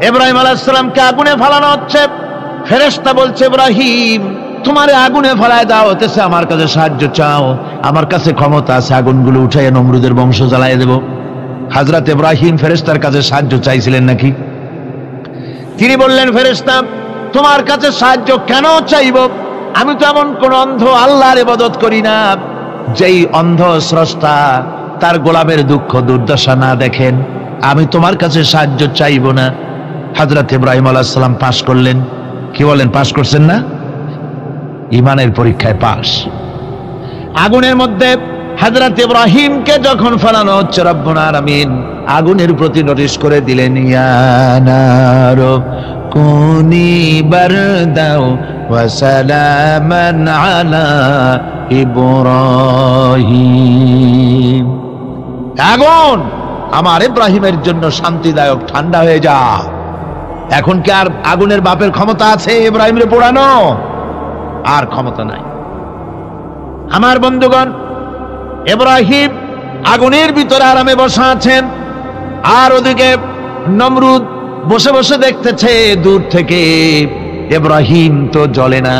ইব্রাহিম আলাইহিস সালামকে আগুনে ফেলানো হচ্ছে। ফেরেশতা বলছে, ইব্রাহিম তোমারে আগুনে ফেলায় দেওয়া হতেছে, আমার কাছে সাহায্য চাও, আমার কাছে ক্ষমতা আছে, আগুনগুলো উঠাইয়া নমরুদের বংশ জ্বালাইয়া দেব। হযরত ইব্রাহিম ফেরেশতার কাছে সাহায্য চাইছিলেন নাকি? তিনি বললেন, ফেরেশতা তোমার কাছে সাহায্য কেন চাইব? আমি তো এমন কোন অন্ধ আল্লাহর ইবাদত করি না যেই অন্ধ স্রষ্টা তার গোলামের দুঃখ দুর্দশা না দেখেন। আমি তোমার কাছে সাহায্য চাইব না। হযরত ইব্রাহিম আলাইহিস সালাম পাশ করলেন। কি বলেন, পাশ করছেন না? ঈমানের পরীক্ষায় পাশ। আগুনের মধ্যে হযরত ইব্রাহিমকে যখন ফেলানো হচ্ছে, রব্বুল আলামিন আগুনের প্রতি নোটিশ করে দিলেন, ইয়া নারু কুনি বারদাও ওয়া সালামান আলা ইব্রাহিম। আগুন আমার ইব্রাহিমের জন্য শান্তিদায়ক ঠান্ডা হয়ে যা। এখন কি আর আগুনের বাপের ক্ষমতা আছে ইব্রাহিমের পোড়ানো? আর ক্ষমতা নাই। আমার বন্ধুগণ, ইব্রাহিম আগুনের ভিতরে আরামে বসা আছেন, আর ওদিকে নমরুদ বসে বসে দেখতেছে দূর থেকে ইব্রাহিম তো জ্বলে না,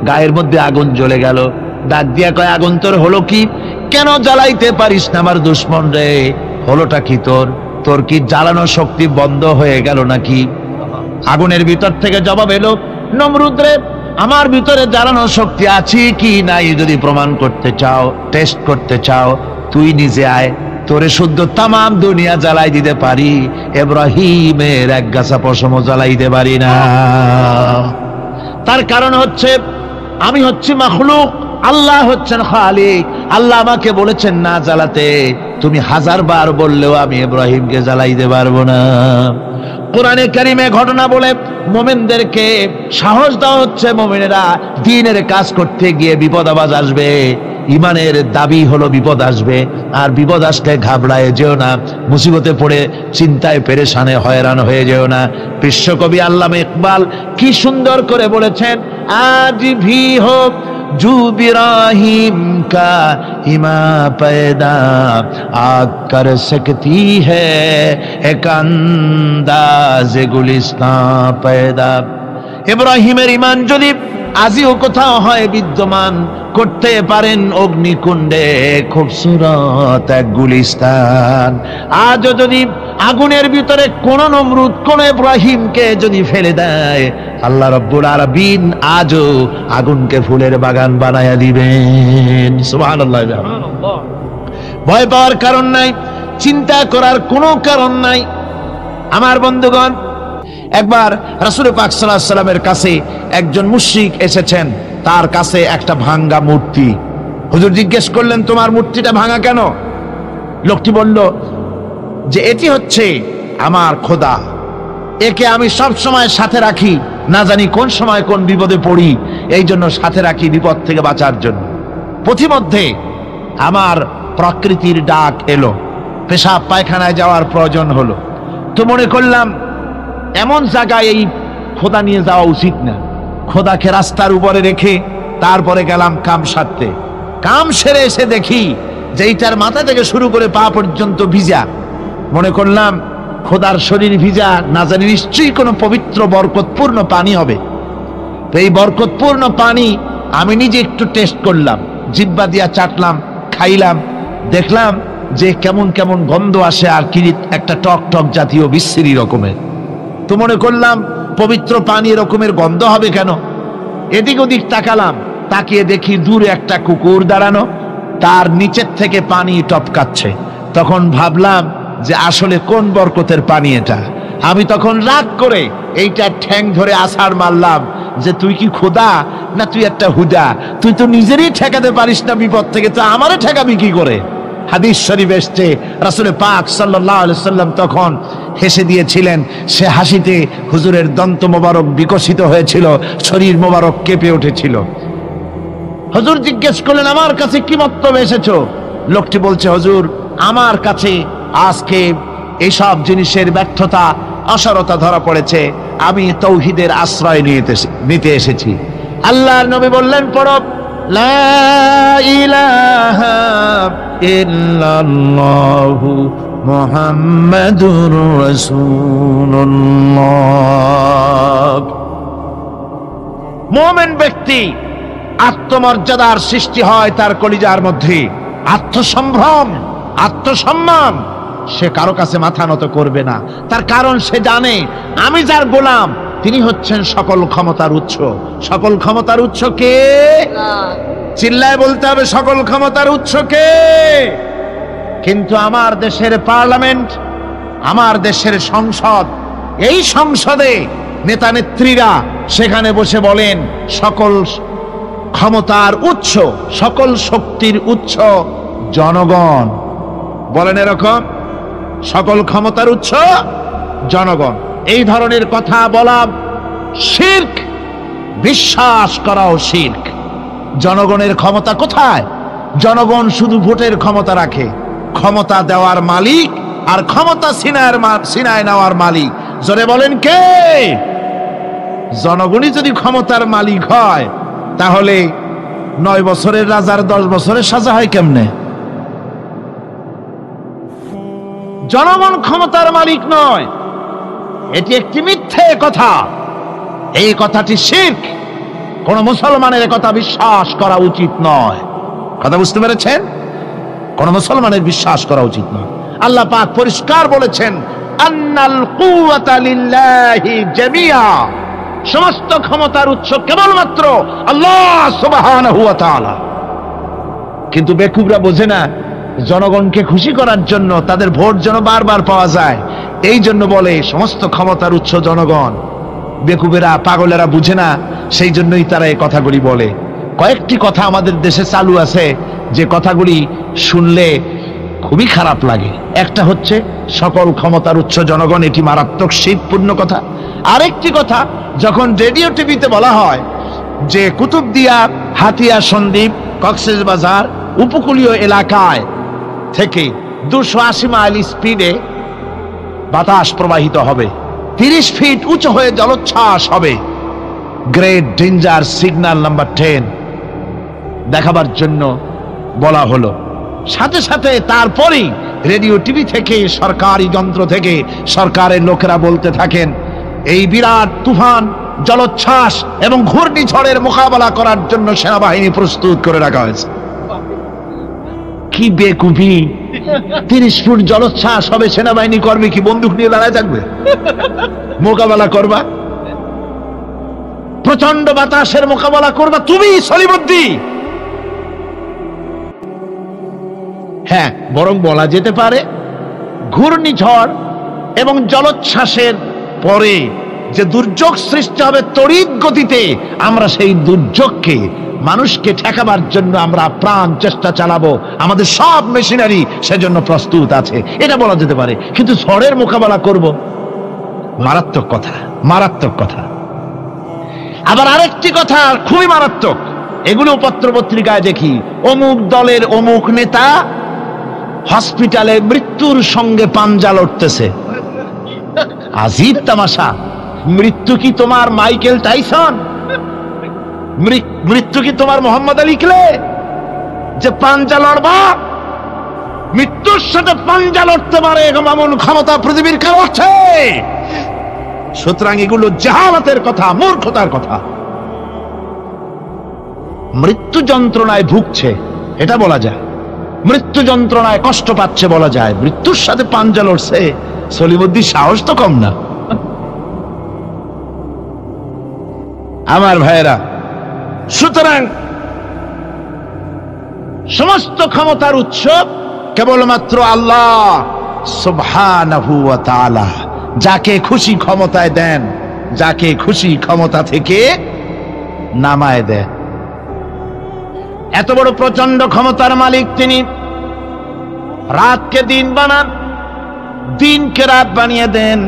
গায়ের মধ্যে আগুন জ্বলে গেল। ডাক দিয়া কয়, আগুন তোর হলো কি? কেন জ্বালাইতে পারিস না আমার দুশ্মন রে? হলোটা কি তোর? তোর কি জ্বালানো শক্তি বন্ধ হয়ে গেল নাকি? আগুনের ভিতর থেকে জবাব এলো, নমরুদ রে, আমার ভিতরে জ্বালানো শক্তি আছে কি নাই যদি প্রমাণ করতে চাও, টেস্ট করতে চাও, তুই নিজে আয়, তোরে শুদ্ধ তামাম দুনিয়া জ্বালাই দিতে পারি, ইব্রাহিমের এক গাছা পশমও জ্বালাইতে পারি না। তার কারণ হচ্ছে আমি হচ্ছি মাখলুক, আল্লাহ হচ্ছেন খালিক। আল্লাহ আমাকে বলেছেন না জ্বালাতে, তুমি 1000 বার বললেও আমি ইব্রাহিমকে জ্বালাইতে পারবো না। কোরআনে কারিমে ঘটনা বলে মুমিনদেরকে সাহস দেওয়া হচ্ছে, মুমিনেরা দ্বীনের কাজ করতে গিয়ে বিপদ আবাজ আসবে, ইমানের দাবি হলো বিপদ আসবে, আর বিপদ আসলে ঘাবড়ায় যেও না, মুসিবতে পড়ে চিন্তায় পেরেশানে হয়রান হয়ে যেও না। বিশ্বকবি আল্লামা ইকবাল কি সুন্দর করে বলেছেন, আজ ভি হোক জু ইব্রাহিম কা ইমা पैदा आग कर सकती है एक अंदाज गुलिस्तां पैदा। ইব্রাহিমের ঈমান যদি আজিও কোথাও হয় বিদ্যমান, করতে পারেন অগ্নিকুণ্ডে খুবসুরত এক গুলিস্তান। আজও যদি আগুনের ভিতরে কোন নমরুদ কোন ইব্রাহিমকে যদি ফেলে দেয়, আল্লাহ রাব্বুল আলামিন আজও আগুনকে ফুলের বাগান বানায়া দিবেন। সুবহানাল্লাহ। ভয় পাওয়ার কারণ নাই, চিন্তা করার কোনো কারণ নাই। আমার বন্ধুগণ, একবার রাসূল পাক সাল্লাল্লাহু আলাইহি ওয়াসাল্লামের কাছে একজন মুশরিক এসেছেন, তার কাছে একটা ভাঙ্গা মূর্তি। হুজুর জিজ্ঞেস করলেন, তোমার মূর্তিটা ভাঙা কেন? লোকটি বলল যে এটি হচ্ছে আমার খোদা, একে আমি সব সময় সাথে রাখি, না জানি কোন সময় কোন বিপদে পড়ি, এই জন্য সাথে রাখি বিপদ থেকে বাঁচার জন্য। পথিমধ্যে আমার প্রকৃতির ডাক এলো, পেশাব পায়খানায় যাওয়ার প্রয়োজন হলো, তো মনে করলাম এমন জায়গায় এই খোদা নিয়ে যাওয়া উচিত না, খোদাকে রাস্তার উপরে রেখে তারপরে গেলাম কাম সারতে। কাম সেরে এসে দেখি যে এইটার মাথা থেকে শুরু করে পা পর্যন্ত ভিজা। মনে করলাম খোদার শরীর ভিজা, না জানি নিশ্চয়ই কোনো পবিত্র বরকতপূর্ণ পানি হবে। তো এই বরকতপূর্ণ পানি আমি নিজে একটু টেস্ট করলাম, জিহ্বা দিয়া চাটলাম, খাইলাম, দেখলাম যে কেমন কেমন গন্ধ আসে, আর কি একটা টক টক জাতীয় বিশ্রী রকমের। তো মনে করলাম পবিত্র পানি এরকমের গন্ধ হবে কেন? এদিক ওদিক তাকালাম, তাকিয়ে দেখি দূরে একটা কুকুর দাঁড়ানো, তার নিচের থেকে পানি টপকাচ্ছে। তখন ভাবলাম যে আসলে কোন বরকতের পানি এটা। আমি তখন রাগ করে এইটা ঠ্যাং ধরে আছাড় মারলাম যে তুই কি খোদা না তুই একটা হুদা? তুই তো নিজেরই ঠেকাতে পারিস না বিপদ থেকে, তো আমারে ঠেকাবি কি করে? হাদিস শরীফ এসছে, রাসূল পাক সাল্লাল্লাহু আলাইহি সাল্লাম তখন হেসে দিয়েছিলেন। সে হাসিতে হুজুরের দন্ত মোবারক বিকশিত হয়েছিল, শরীর মোবারক কেঁপে উঠেছিল। হুজুর জিজ্ঞেস করলেন, আমার কাছে কি মতলবে এসেছো? লোকটি বলছে, হুজুর আমার কাছে আজকে এইসব জিনিসের ব্যর্থতা অসারতা ধরা পড়েছে, আমি তৌহিদের আশ্রয় নিতে এসেছি। আল্লাহর নবী বললেন, পড়ো লা ইলাহা ইল্লাল্লাহু মুহাম্মাদুর রাসূলুল্লাহ। মুমিন ব্যক্তি আত্মমর্যাদার সৃষ্টি হয় তার কলিজার মধ্যে, আত্মসম্ভ্রম, আত্মসম্মান। সে কারো কাছে মাথা নত করবে না, তার কারণ সে জানে আমি যার গোলাম তিনি হচ্ছেন সকল ক্ষমতার উৎস। সকল ক্ষমতার উৎস কে? চিল্লায় বলতে হবে, সকল ক্ষমতার উৎস কে? কিন্তু আমার দেশের পার্লামেন্ট, আমার দেশের সংসদ, এই সংসদে নেতা নেত্রীরা সেখানে বসে বলেন সকল ক্ষমতার উৎস, সকল শক্তির উৎস জনগণ। বলেন এরকম, সকল ক্ষমতার উৎস জনগণ। এই ধরনের কথা বলা শিরক, বিশ্বাস করাও শিরক। জনগণের ক্ষমতা কোথায়? জনগণ শুধু ভোটের ক্ষমতা রাখে, ক্ষমতা দেওয়ার মালিক আর ক্ষমতা ছিনায় নেওয়ার মালিক জোরে বলেন কে? জনগণই যদি ক্ষমতার মালিক হয় তাহলে 9 বছরের রাজার 10 বছরের সাজা হয় কেমনে? জনগণ ক্ষমতার মালিক নয়, এটি একটি মিথ্যে কথা। এই কথাটি শিরক। কোন মুসলমানের কথা বিশ্বাস করা উচিত নয়। কথা বুঝতে পেরেছেন? কোন মুসলমানের বিশ্বাস করা উচিত নয়। আল্লাহ পাক পরিষ্কার বলেছেন আন্নাল কুওয়াতা লিল্লাহি জামিআ, সমস্ত ক্ষমতার উৎস কেবলমাত্র আল্লাহ সুবহানাহু ওয়া তাআলা। কিন্তু বেকুবরা বোঝে না, জনগণকে খুশি করার জন্য, তাদের ভোট যেন বারবার পাওয়া যায়, এই জন্য বলে সমস্ত ক্ষমতার উৎস জনগণ। বেকুবেরা, পাগলেরা বুঝে না, সেই জন্যই তারা এই কথাগুলি বলে। কয়েকটি কথা আমাদের দেশে চালু আছে যে কথাগুলি শুনলে খুবই খারাপ লাগে। একটা হচ্ছে সকল ক্ষমতার উৎস জনগণ, এটি মারাত্মক শিরকপূর্ণ কথা। আরেকটি কথা, যখন রেডিও টিভিতে বলা হয় যে কুতুবদিয়া, হাতিয়া সন্দ্বীপ, কক্সবাজার উপকূলীয় এলাকায় থেকে 280 মাইল স্পিডে বাতাস প্রবাহিত হবে, 30 ফিট উঁচু হয়ে জলোচ্ছ্বাস হবে, গ্রেট ডেঞ্জার সিগন্যাল নাম্বার 10 দেখাবার জন্য বলা হলো। সাথে সাথে তারপরেই রেডিও টিভি থেকে, সরকারি যন্ত্র থেকে সরকারের লোকেরা বলতে থাকেন এই বিরাট তুফান, জলোচ্ছ্বাস এবং ঘূর্ণিঝড়ের মোকাবেলা করার জন্য সেনাবাহিনী প্রস্তুত করে রাখা হয়েছে। কি বেকুফি! 30 ফুট জলোচ্ছ্বাস হবে, সেনাবাহিনী করবে কি? বন্দুক নিয়ে দাঁড়ায় থাকবে? মোকাবেলা করবা? প্রচন্ড বাতাসের মোকাবেলা করবা তুমি সলিমুদ্দি? হ্যাঁ, বরং বলা যেতে পারে ঘূর্ণিঝড় এবং জলোচ্ছ্বাসের পরে যে দুর্যোগ সৃষ্টি হবে তড়িৎ গতিতে, আমরা সেই দুর্যোগকে, মানুষকে ঠেকাবার জন্য আমরা প্রাণ চেষ্টা চালাবো। আমাদের সব মেশিনারি সেজন্য প্রস্তুত আছে, এটা বলা যেতে পারে। কিন্তু ঝড়ের মোকাবেলা করব, মারাত্মক কথা, মারাত্মক কথা। আবার আরেকটি কথা খুবই মারাত্মক, এগুলো পত্র পত্রিকায় দেখি, অমুক দলের অমুক নেতা হসপিটালে মৃত্যুর সঙ্গে পাঞ্জা লড়তেছে। আজীব তামাশা! মৃত্যু কি তোমার মাইকেল টাইসন? মৃত্যু কি তোমার মোহাম্মদ আলী ক্লে যে পাঞ্জা লড়বা? মৃত্যুর সাথে পাঞ্জা লড়তে পারে এমন ক্ষমতা পৃথিবীর কেউ আছে? সুতরাং এগুলো জাহালাতের কথা, মূর্খতার কথা। মৃত্যু যন্ত্রণায় ভুগছে এটা বলা যায়, মৃত্যু যন্ত্রণায় কষ্ট পাচ্ছে বলা যায়, মৃত্যুর সাথে পাঞ্জা লড়ছে, সলিমুদ্দিন সাহস তো কম না। আমার ভাইয়েরা, সুতরাং সমস্ত ক্ষমতার উৎস কেবলমাত্র আল্লাহ সুবহানাহু ওয়া তাআলা। যাকে খুশি ক্ষমতায় দেন, যাকে খুশি ক্ষমতা থেকে নামায় দেন। এত বড় প্রচন্ড ক্ষমতার মালিক তিনি। রাতকে দিন বানান, দিনকে রাত বানিয়ে দেন,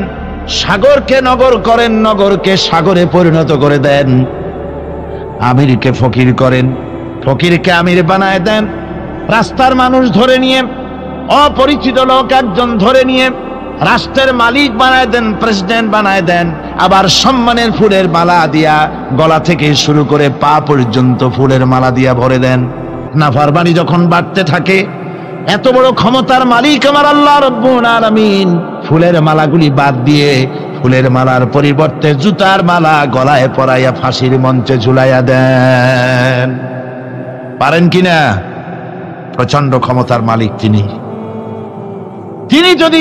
সাগরকে নগর করেন, নগরকে সাগরে পরিণত করে দেন, আমিরকে ফকির করেন, ফকিরকে আমির বানায় দেন, রাস্তার মানুষ ধরে নিয়ে, অপরিচিত লোক একজন ধরে নিয়ে রাষ্ট্রের মালিক বানায় দেন, প্রেসিডেন্ট বানায় দেন। আবার সম্মানের ফুলের মালা দিয়া গলা থেকে শুরু করে পা পর্যন্ত ফুলের মালা দিয়া ভরে দেন। নাফরমানি যখন বাড়তে থাকে, এত বড় ক্ষমতার মালিক আমার আল্লাহ রাব্বুল আলামিন ফুলের মালাগুলি বাদ দিয়ে ফুলের মালার পরিবর্তে জুতার মালা গলায় পরাইয়া ফাঁসির মঞ্চে ঝুলাইয়া দেন। পারেন কিনা? প্রচন্ড ক্ষমতার মালিক তিনি। তিনি যদি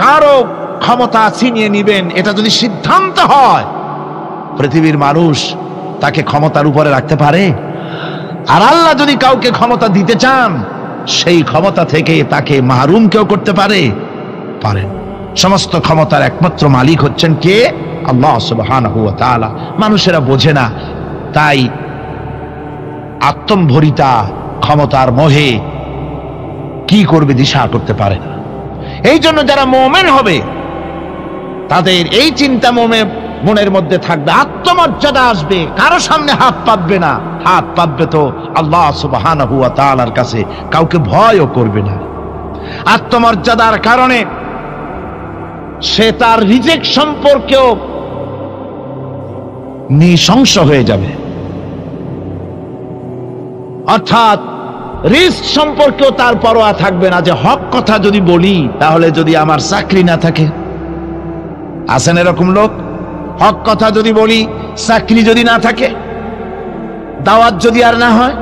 কারো ক্ষমতা ছিনিয়ে নিবেন, এটা যদি সিদ্ধান্ত হয়, পৃথিবীর মানুষ তাকে ক্ষমতার উপরে রাখতে পারে? আর আল্লাহ যদি কাউকে ক্ষমতা দিতে চান, সেই ক্ষমতা থেকে তাকে মাহরুম কেউ করতে পারে? পারেন। সমস্ত ক্ষমতার একমাত্র মালিক হচ্ছেন কে? আল্লাহ সুবহানাহু ওয়া তাআলা। মানুষেরা বোঝে না, তাই আত্মম্ভরিতা ক্ষমতার মোহে কি করবে দিশা করতে পারে না। এই জন্য যারা মুমিন হবে তাদের এই চিন্তা মনের মধ্যে থাকবে, আত্মমর্যাদা আসবে, কারো সামনে হাত পাতবে না। হাত পাতবে তো আল্লাহ সুবহানাহু ওয়া তাআলার কাছে, কাউকে ভয়ও করবে না। আত্মমর্যাদার কারণে সে তার রিজিক সম্পর্কেও নৃশংস হয়ে যাবে, অর্থাৎ রিস্ক সম্পর্কেও তার পরোয়া থাকবে না যে হক কথা যদি বলি তাহলে যদি আমার চাকরি না থাকে। আছেন এরকম লোক? হক কথা যদি বলি, চাকরি যদি না থাকে, দাওয়াত যদি আর না হয়,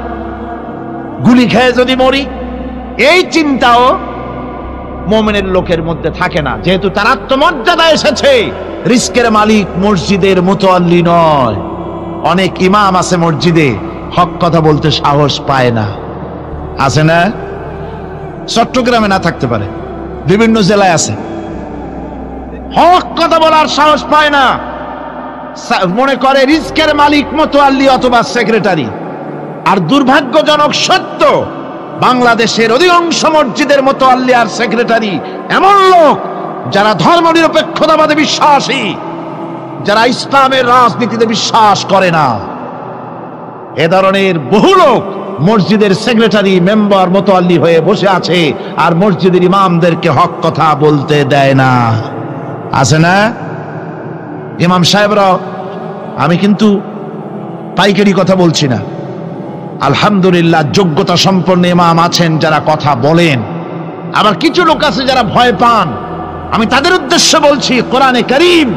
গুলি খেয়ে যদি মরি, এই চিন্তাও মুমিনের লোকের মধ্যে থাকে না, যেহেতু তার আত্মমর্যাদা এসেছে। রিস্কের মালিক মসজিদের মুতাল্লি নয়। অনেক ইমাম আছে মসজিদে, হক কথা বলতে সাহস পায় না। আছে না? চট্টগ্রামে না থাকতে পারে, বিভিন্ন জেলায় আছে, হক কথা বলার সাহস পায় না। মনে করে রিস্কের মালিক মুতাল্লি অথবা সেক্রেটারি। আর দুর্ভাগ্যজনক সত্য, বাংলাদেশের অধিকাংশ মসজিদের মুতাল্লি আর সেক্রেটারি এমন লোক যারা ধর্মনিরপেক্ষতাবাদে বিশ্বাসী, যারা ইসলামের রাজনীতিতে বিশ্বাস করে না। এ ধরনের বহু লোক মসজিদের সেক্রেটারি, মেম্বার, মুতাল্লি হয়ে বসে আছে আর মসজিদের ইমামদেরকে হক কথা বলতে দেয় না। আছে না? ইমাম সাহেবরা, আমি কিন্তু পাইকারি কথা বলছি না, আলহামদুলিল্লাহ যোগ্যতা সম্পন্ন ইমাম আছেন যারা কথা বলেন। আবার কিছু লোক আছে যারা ভয় পান, আমি তাদের উদ্দেশ্যে বলছি, কোরআনে কারীম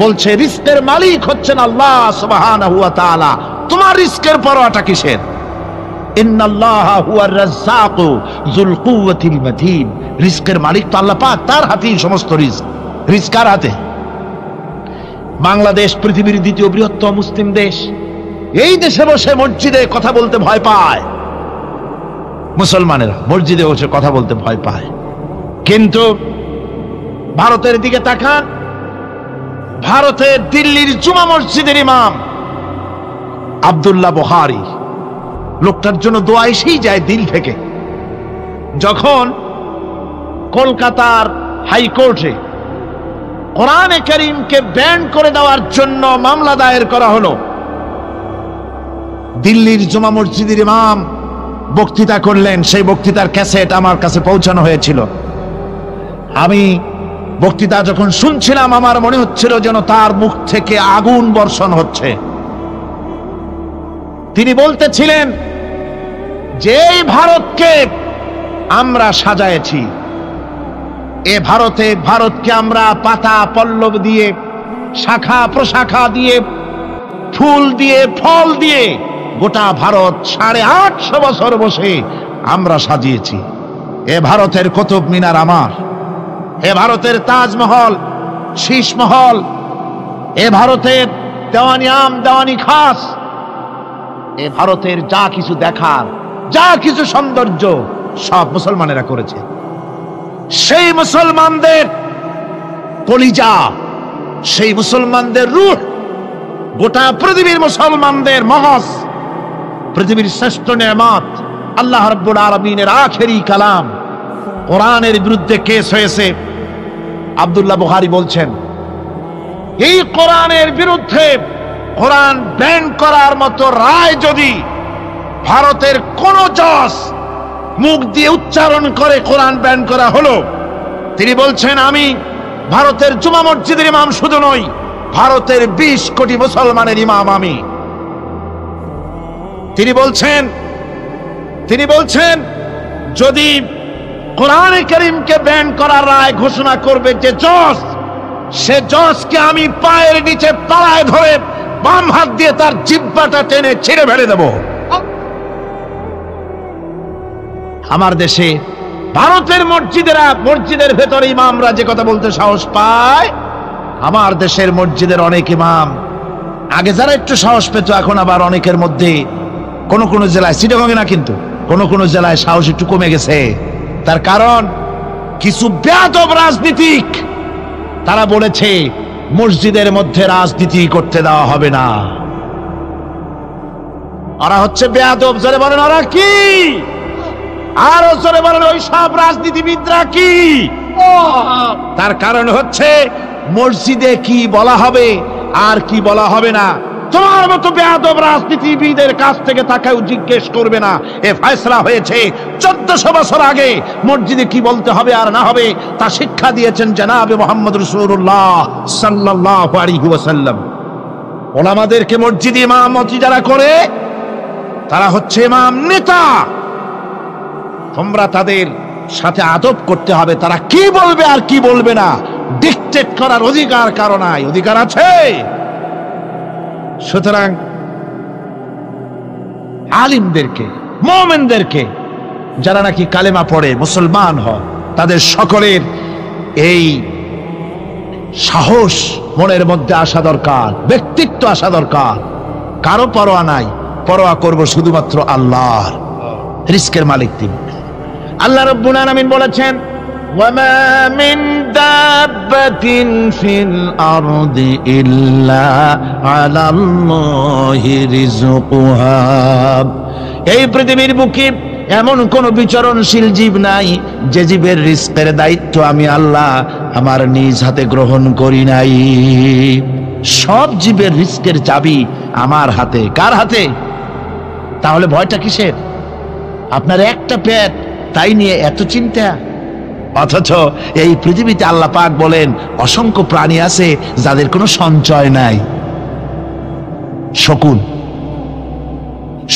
বলছে রিস্কের মালিক হচ্ছেন আল্লাহ সুবহানাহু ওয়া তাআলা। তোমার রিস্কের পরোয়াটা কিসের? ইন্নাল্লাহা হুয়ার রাজ্জাকু যুল কুওয়াতিল মাতিন। রিস্কের মালিক তো আল্লাহ পাক, তার হাতেই সমস্ত রিস্ক। রিস্ক কার হাতে? বাংলাদেশ পৃথিবীর দ্বিতীয় বৃহত্তম মুসলিম দেশ। এই দেশে বসে মসজিদে কথা বলতে ভয় পায় মুসলমানেরা, মসজিদে বসে কথা বলতে ভয় পায়। কিন্তু ভারতের দিকে তাকান, ভারতের দিল্লির জুমা মসজিদের ইমাম আব্দুল্লাহ বুখারী, লোকটার জন্য দোয়া এসেই যায় দিল থেকে। যখন কলকাতার হাইকোর্টে কোরআনে কারীমকে ব্যান করে দেওয়ার জন্য মামলা দায়ের করা হলো, দিল্লির জুমা মসজিদের ইমাম বক্তৃতা করলেন। সেই বক্তৃতার ক্যাসেট আমার কাছে পৌঁছানো হয়েছিল। আমি বক্তৃতা যখন শুনছিলাম আমার মনে হচ্ছিল যেন তার মুখ থেকে আগুন বর্ষণ হচ্ছে। তিনি বলতেছিলেন যে এই ভারতকে আমরা সাজায়েছি, এ ভারতকে আমরা পাতা পল্লব দিয়ে, শাখা প্রশাখা দিয়ে, ফুল দিয়ে, ফল দিয়ে গোটা ভারত 850 বছর বসে আমরা সাজিয়েছি। এ ভারতের কুতুব মিনার আমার, এ ভারতের তাজমহল, শীষমহল, এ ভারতের দেওয়ানি আম, দেওয়ানি খাস, এ ভারতের যা কিছু দেখার, যা কিছু সৌন্দর্য সব মুসলমানেরা করেছে। সেই মুসলমানদের কলিজা, সেই মুসলমানদের রূহ, গোটা পৃথিবীর মুসলমানদের মহজ, পৃথিবীর শ্রেষ্ঠ নেয়ামত আল্লাহ রাব্বুল আলামিনের আখেরি কালাম কোরআনের বিরুদ্ধে কেস হয়েছে। আব্দুল্লাহ বুখারী বলছেন, এই কোরআনের বিরুদ্ধে কোরআন ব্যান করার মতো রায় যদি ভারতের কোন জজ মুখ দিয়ে উচ্চারণ করে কোরআন ব্যান করা হলো, তিনি বলছেন আমি ভারতের জুমা মসজিদের ইমাম শুধু নই, ভারতের 20 কোটি মুসলমানের ইমাম আমি। তিনি বলছেন তিনি বলছেন, যদি কোরআনে কারীমকে ব্যান করার রায় ঘোষণা করবে যে জজ, সে জজকে আমি পায়ের নিচে তলায় ধরে বাম হাত দিয়ে তার জিহ্বাটা টেনে ছিঁড়ে ফেলে দেব। আমার দেশে ভারতের মসজিদের ভেতরে ইমামরা যে কথা বলতে সাহস পায়, আমার দেশের মসজিদের অনেক ইমাম, আগে যারা একটু সাহস পেত, এখন আবার অনেকের মধ্যে কোন কোন জেলায়, চিটাগং না কিন্তু কোন কোন জেলায় সাহস একটু কমে গেছে। তার কারণ কিছু বেয়াদব রাজনীতিক তারা বলেছে মসজিদের মধ্যে রাজনীতি করতে দেওয়া হবে না। ওরা হচ্ছে বেয়াদব। জোরে বলেন ওরা কি? আরো জোরে বলেন ওই সব রাজনীতিবিদরা কি? তার কারণ হচ্ছে মসজিদে কি বলা হবে আর কি বলা হবে না তোমার মতো বেয়াদব রাজনীতিবিদের কাছ থেকে তাকেও জিজ্ঞেস করবে না। এ ফয়সালা হয়েছে 1400 বছর আগে। মসজিদে কি বলতে হবে আর না হবে তা শিক্ষা দিয়েছেন জনাবে মুহাম্মদ রাসূলুল্লাহ সাল্লাল্লাহু আলাইহি ওয়াসাল্লাম। ওলামাদেরকে মসজিদে ইমামতি যারা করে তারা হচ্ছে ইমাম নেতা। তোমরা তাদের সাথে আদব করতে হবে। তারা কি বলবে আর কি বলবে না ডিকটেট করার অধিকার কারো নাই। অধিকার আছে। সুতরাং আলিমদেরকে, মুমিনদেরকে, যারা নাকি কালেমা পড়ে মুসলমান হয়, তাদের সকলের এই সাহস মনের মধ্যে আসা দরকার, ব্যক্তিত্ব আসা দরকার। কারো পরোয়া নাই, পরোয়া করব শুধুমাত্র আল্লাহর। রিস্কের মালিক তিনি। আল্লাহ রাব্বুল আলামিন বলেছেন, ওয়ামা মিন দাব্বাতিন ফিল আরদি ইল্লা আলাল্লাহি রিজকুহা। এই পৃথিবীর বুকে এমন কোন বিচরণশীল জীব নাই যে জীবের রিস্কের দায়িত্ব আমি আল্লাহ আমার নিজ হাতে গ্রহণ করি নাই। সব জীবের রিস্কের চাবি আমার হাতে। কার হাতে? তাহলে ভয়টা কিসের? আপনার একটা পেট, তাই নিয়ে এত চিন্তা। অথচ এই পৃথিবীতে আল্লাহ পাক বলেন অসংখ্য প্রাণী আছে যাদের কোনো সঞ্চয় নাই।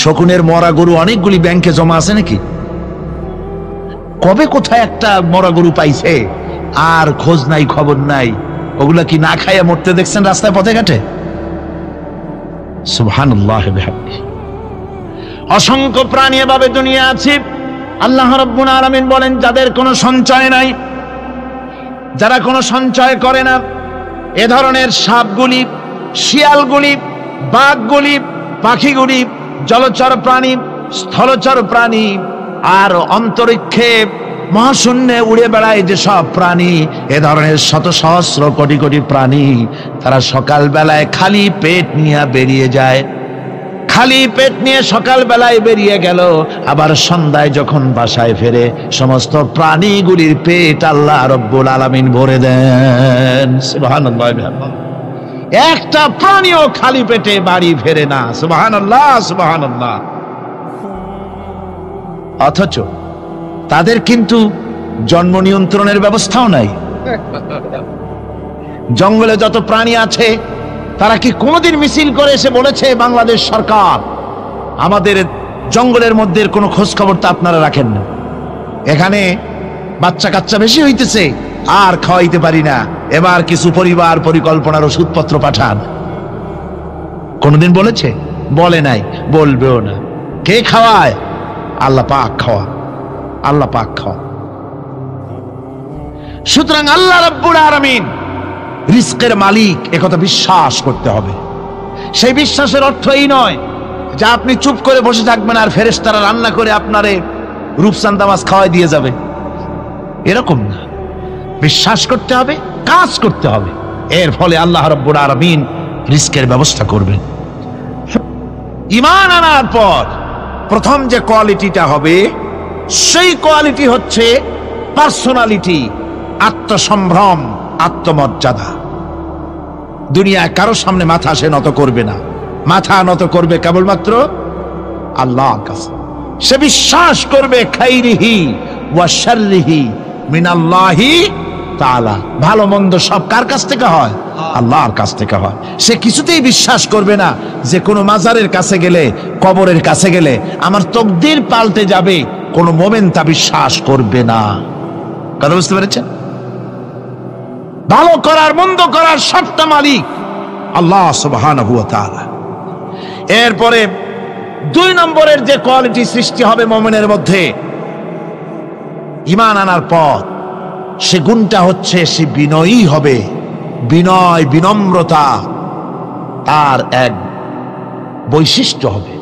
শকুনের মরা গরু অনেকগুলি ব্যাংকে জমা আছে নাকি? কবে কোথায় একটা মরা গরু পাইছে আর খোঁজ নাই, খবর নাই। ওগুলা কি না খাইয়া মরতে দেখছেন রাস্তায় পথে ঘাটে? সুবহানাল্লাহ বিহামদিহি। অসংখ্য প্রাণী এভাবে দুনিয়া আছে। আল্লাহ রাব্বুল আলামিন বলেন যাদের কোনো সঞ্চয় নাই, যারা কোনো সঞ্চয় করে না, এ ধরনের সাপগুলি, শিয়ালগুলি, বাঘগুলি, পাখিগুলি, জলচর প্রাণী, স্থলচর প্রাণী আর অন্তরিক্ষে মহাশূন্যে উড়ে বেড়ায় যে সব প্রাণী, এ ধরনের শত সহস্র কোটি কোটি প্রাণী, তারা সকাল বেলায় খালি পেট নিয়ে বেরিয়ে যায়। খালি পেট নিয়ে সকাল বেলায় বেরিয়ে গেল, আবার সন্ধ্যায় যখন বাসায় ফেরে সমস্ত প্রাণীগুলির পেট আল্লাহ রব্বুল আলামিন ভরে দেন। সুবহানাল্লাহ। একটা প্রাণীও খালি পেটে বাড়ি ফেরে না। সুবহানাল্লাহ, সুবহানাল্লাহ। অথচ তাদের কিন্তু জন্ম নিয়ন্ত্রণের ব্যবস্থাও নাই। জঙ্গলে যত প্রাণী আছে তারা কি কোনোদিন মিছিল করে এসে বলেছে বাংলাদেশ সরকার আমাদের জঙ্গলের মধ্যে কোনো খোঁজ খবর তা আপনারা রাখেন না, এখানে বাচ্চা কাচ্চা বেশি হইতেছে আর খাওয়াইতে পারি না, এবার কিছু পরিবার পরিকল্পনার ওষুধপত্র পাঠান? কোনোদিন বলেছে? বলে নাই, বলবেও না। কে খাওয়ায়? আল্লাহ পাক খাওয়া, আল্লাহ পাক খাওয়া। সুতরাং আল্লাহ রাব্বুল আলামিন রিস্কের মালিক, একথা বিশ্বাস করতে হবে। সেই বিশ্বাসের অর্থ এই নয় যে আপনি চুপ করে বসে থাকবেন আর ফেরেশতারা রান্না করে আপনারে রূপচাঁদা মাছ খাওয়াই দিয়ে যাবে, এরকম না। বিশ্বাস করতে হবে, কাজ করতে হবে, এর ফলে আল্লাহ রাব্বুল আলামিন রিস্কের ব্যবস্থা করবেন। ঈমান আনার পর প্রথম যে কোয়ালিটিটা হবে সেই কোয়ালিটি হচ্ছে পার্সোনালিটি, আত্মসম্ভ্রম, আত্মমর্যাদা। দুনিয়ায় কারো সামনে মাথা সে নত করবে না, মাথা নত করবে কেবলমাত্র আল্লাহর কাছে। সে বিশ্বাস করবে খাইরিহি ওয়া শাররিহি মিনাল্লাহি তাআলা। ভালো মন্দ সব কার কাছ থেকে হয়? আল্লাহর কাছ থেকে হয়। সে কিছুতেই বিশ্বাস করবে না যে কোনো মাজারের কাছে গেলে, কবরের কাছে গেলে আমার তকদির পাল্টে যাবে। কোনো মুমিন তা বিশ্বাস করবে না। কথা বুঝতে পেরেছেন? ভালো করার মন্দ করার সবটা মালিক আল্লাহ সুবহানাহু ওয়া তাআলা। এরপরে 2 নম্বরের যে কোয়ালিটি সৃষ্টি হবে মুমিনের মধ্যে ঈমান আনার পর, সে গুণটা হচ্ছে সে বিনয়ী হবে। বিনয়, বিনম্রতা তার এক বৈশিষ্ট্য হবে।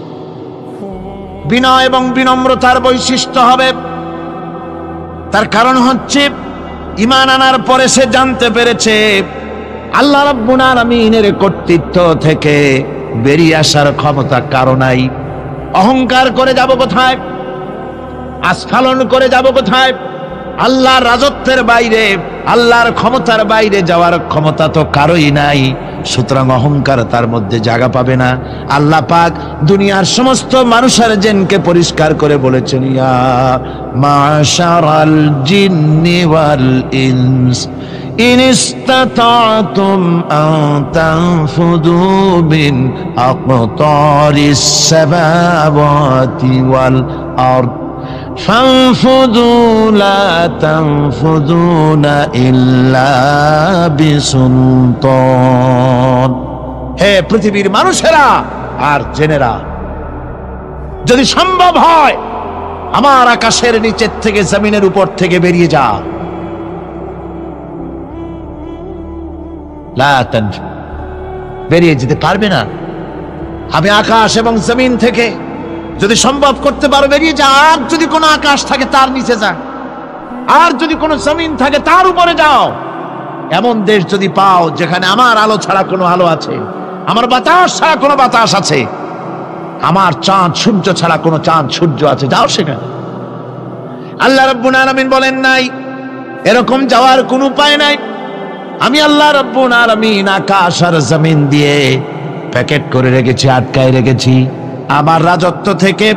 বিনয় এবং বিনম্রতার বৈশিষ্ট্য হবে। তার কারণ হচ্ছে ঈমান আনার পরে সে জানতে পেরেছে আল্লাহ রাব্বুল আলামিনের কর্তৃত্ব থেকে বেরিয়ে আসার ক্ষমতা কারো নাই। অহংকার করে যাব কোথায়? আস্ফালন করে যাব কোথায়? আল্লাহর রাজত্বের বাইরে, আল্লাহর ক্ষমতার বাইরে যাওয়ার ক্ষমতা তো কারোই নাই। সুতরাং অহংকার তার মধ্যে জায়গা পাবে না। আল্লাহ পাক দুনিয়ার সমস্ত মানুষের জিনকে পরিষ্কার করে বলেছেন, ইয়া মাশারাল জিন্নি ওয়াল ইনস ইন ইসতাতা'তুম আন তানফুযু মিন আকতারিস সামাওয়াতি ওয়াল আরদ فانفذوا لا تنفذون إلا بسلطان। হে পৃথিবীর মানুষেরা আর জেনেরা, যদি সম্ভব হয় আমার আকাশের নিচের থেকে, জমিনের উপর থেকে বেরিয়ে যা। লা তানফু, বেরিয়ে যেতে পারবে না। আমি আকাশ এবং জমিন থেকে যদি সম্ভব করতে পারো বেরিয়ে যা। আর যদি কোনো আকাশ থাকে তার নিচে যা, আর যদি কোনো জমিন থাকে তার উপরে যাও। এমন দেশ যদি পাও যেখানে আমার আলো ছাড়া কোনো আলো আছে, আমার বাতাস ছাড়া কোনো বাতাস আছে, আমার চাঁদ সূর্য ছাড়া কোনো চাঁদ সূর্য আছে, যাও সেখানে। আল্লাহ রাব্বুল আলামিন বলেন নাই এরকম যাওয়ার কোনো উপায় নাই। আমি আল্লাহ রাব্বুল আলামিন আকাশ আর জমিন দিয়ে প্যাকেট করে রেখেছি, আটকায় রেখেছি। আমার রাজত্ব থেকে,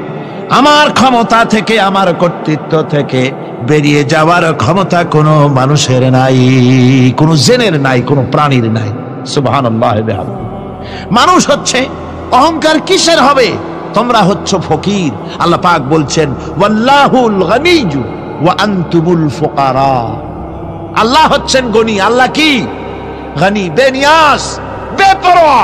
আমার ক্ষমতা থেকে, আমার কর্তৃত্ব থেকে বেরিয়ে যাওয়ার ক্ষমতা কোনো মানুষের নাই, কোনো জিনের নাই, কোনো প্রাণীর নাই। সুবহানাল্লাহ। মানুষ হচ্ছে অহংকার কিসের হবে? তোমরা হচ্ছ ফকির। আল্লাহ পাক বলছেন ওয়াল্লাহুল গনিয়্যু ওয়া আনতুমুল ফুকারা। আল্লাহ হচ্ছেন গনি। আল্লাহ কি? গনি, বেনিয়াস, বেপরোয়া।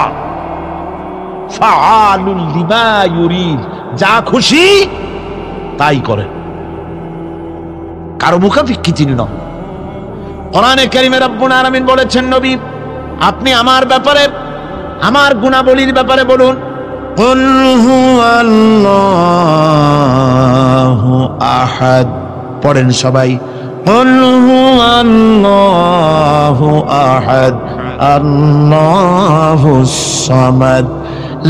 ফাআলুল লিমা ইউরিদ, যা খুশি তাই করে, কারো মুখাপেক্ষী তিনি নন। কোরআনে কারীমে রব্বুল আলামিন বলেছেন, নবী আপনি আমার ব্যাপারে, আমার গুণাবলীর ব্যাপারে বলুন। কুল হুয়াল্লাহু আহাদ, পড়েন সবাই। কুল হুয়াল্লাহু আহাদ আল্লাহুস সামাদ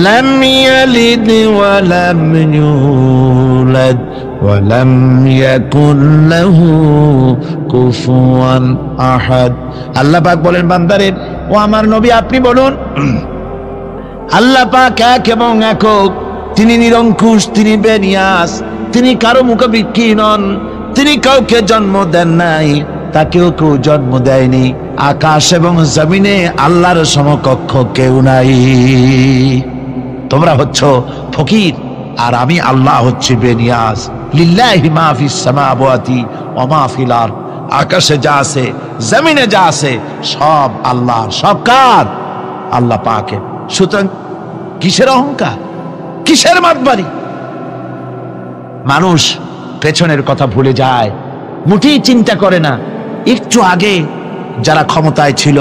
লাম ইয়ালিদ ওয়া লাম ইউলাদ ওয়া লাম ইয়াকুল লাহু কুফুয়ান আহাদ। আল্লাহ পাক বলেন, বান্দারে ও আমার নবী আপনি বলুন, আল্লাহ পাক এক এবং একক, তিনি নিরঙ্কুশ, তিনি বেনিয়াস, তিনি কারো মুখাপেক্ষী নন, তিনি কাউকে জন্ম দেন নাই, তাকেও কেউ জন্ম দেয়নি। আকাশ এবং জমিনে আল্লাহর সমকক্ষ কেউ নাই। তোমরা হচ্ছ ফকির আর আমি আল্লাহ হচ্ছি বেনিয়াস। লিল্লাহি মা ফিস সামাওয়াতি ওয়া মা ফিল আরদ, আকাশে যা আছে, জমিনে যা আছে, সব আল্লাহ। সব কার? আল্লাহ পাকের। সুতরাং কিসের অহংকার, কিসের মাতবাড়ি? মানুষ পেছনের কথা ভুলে যায়, মুঠেই চিন্তা করে না একটু আগে যারা ক্ষমতায় ছিল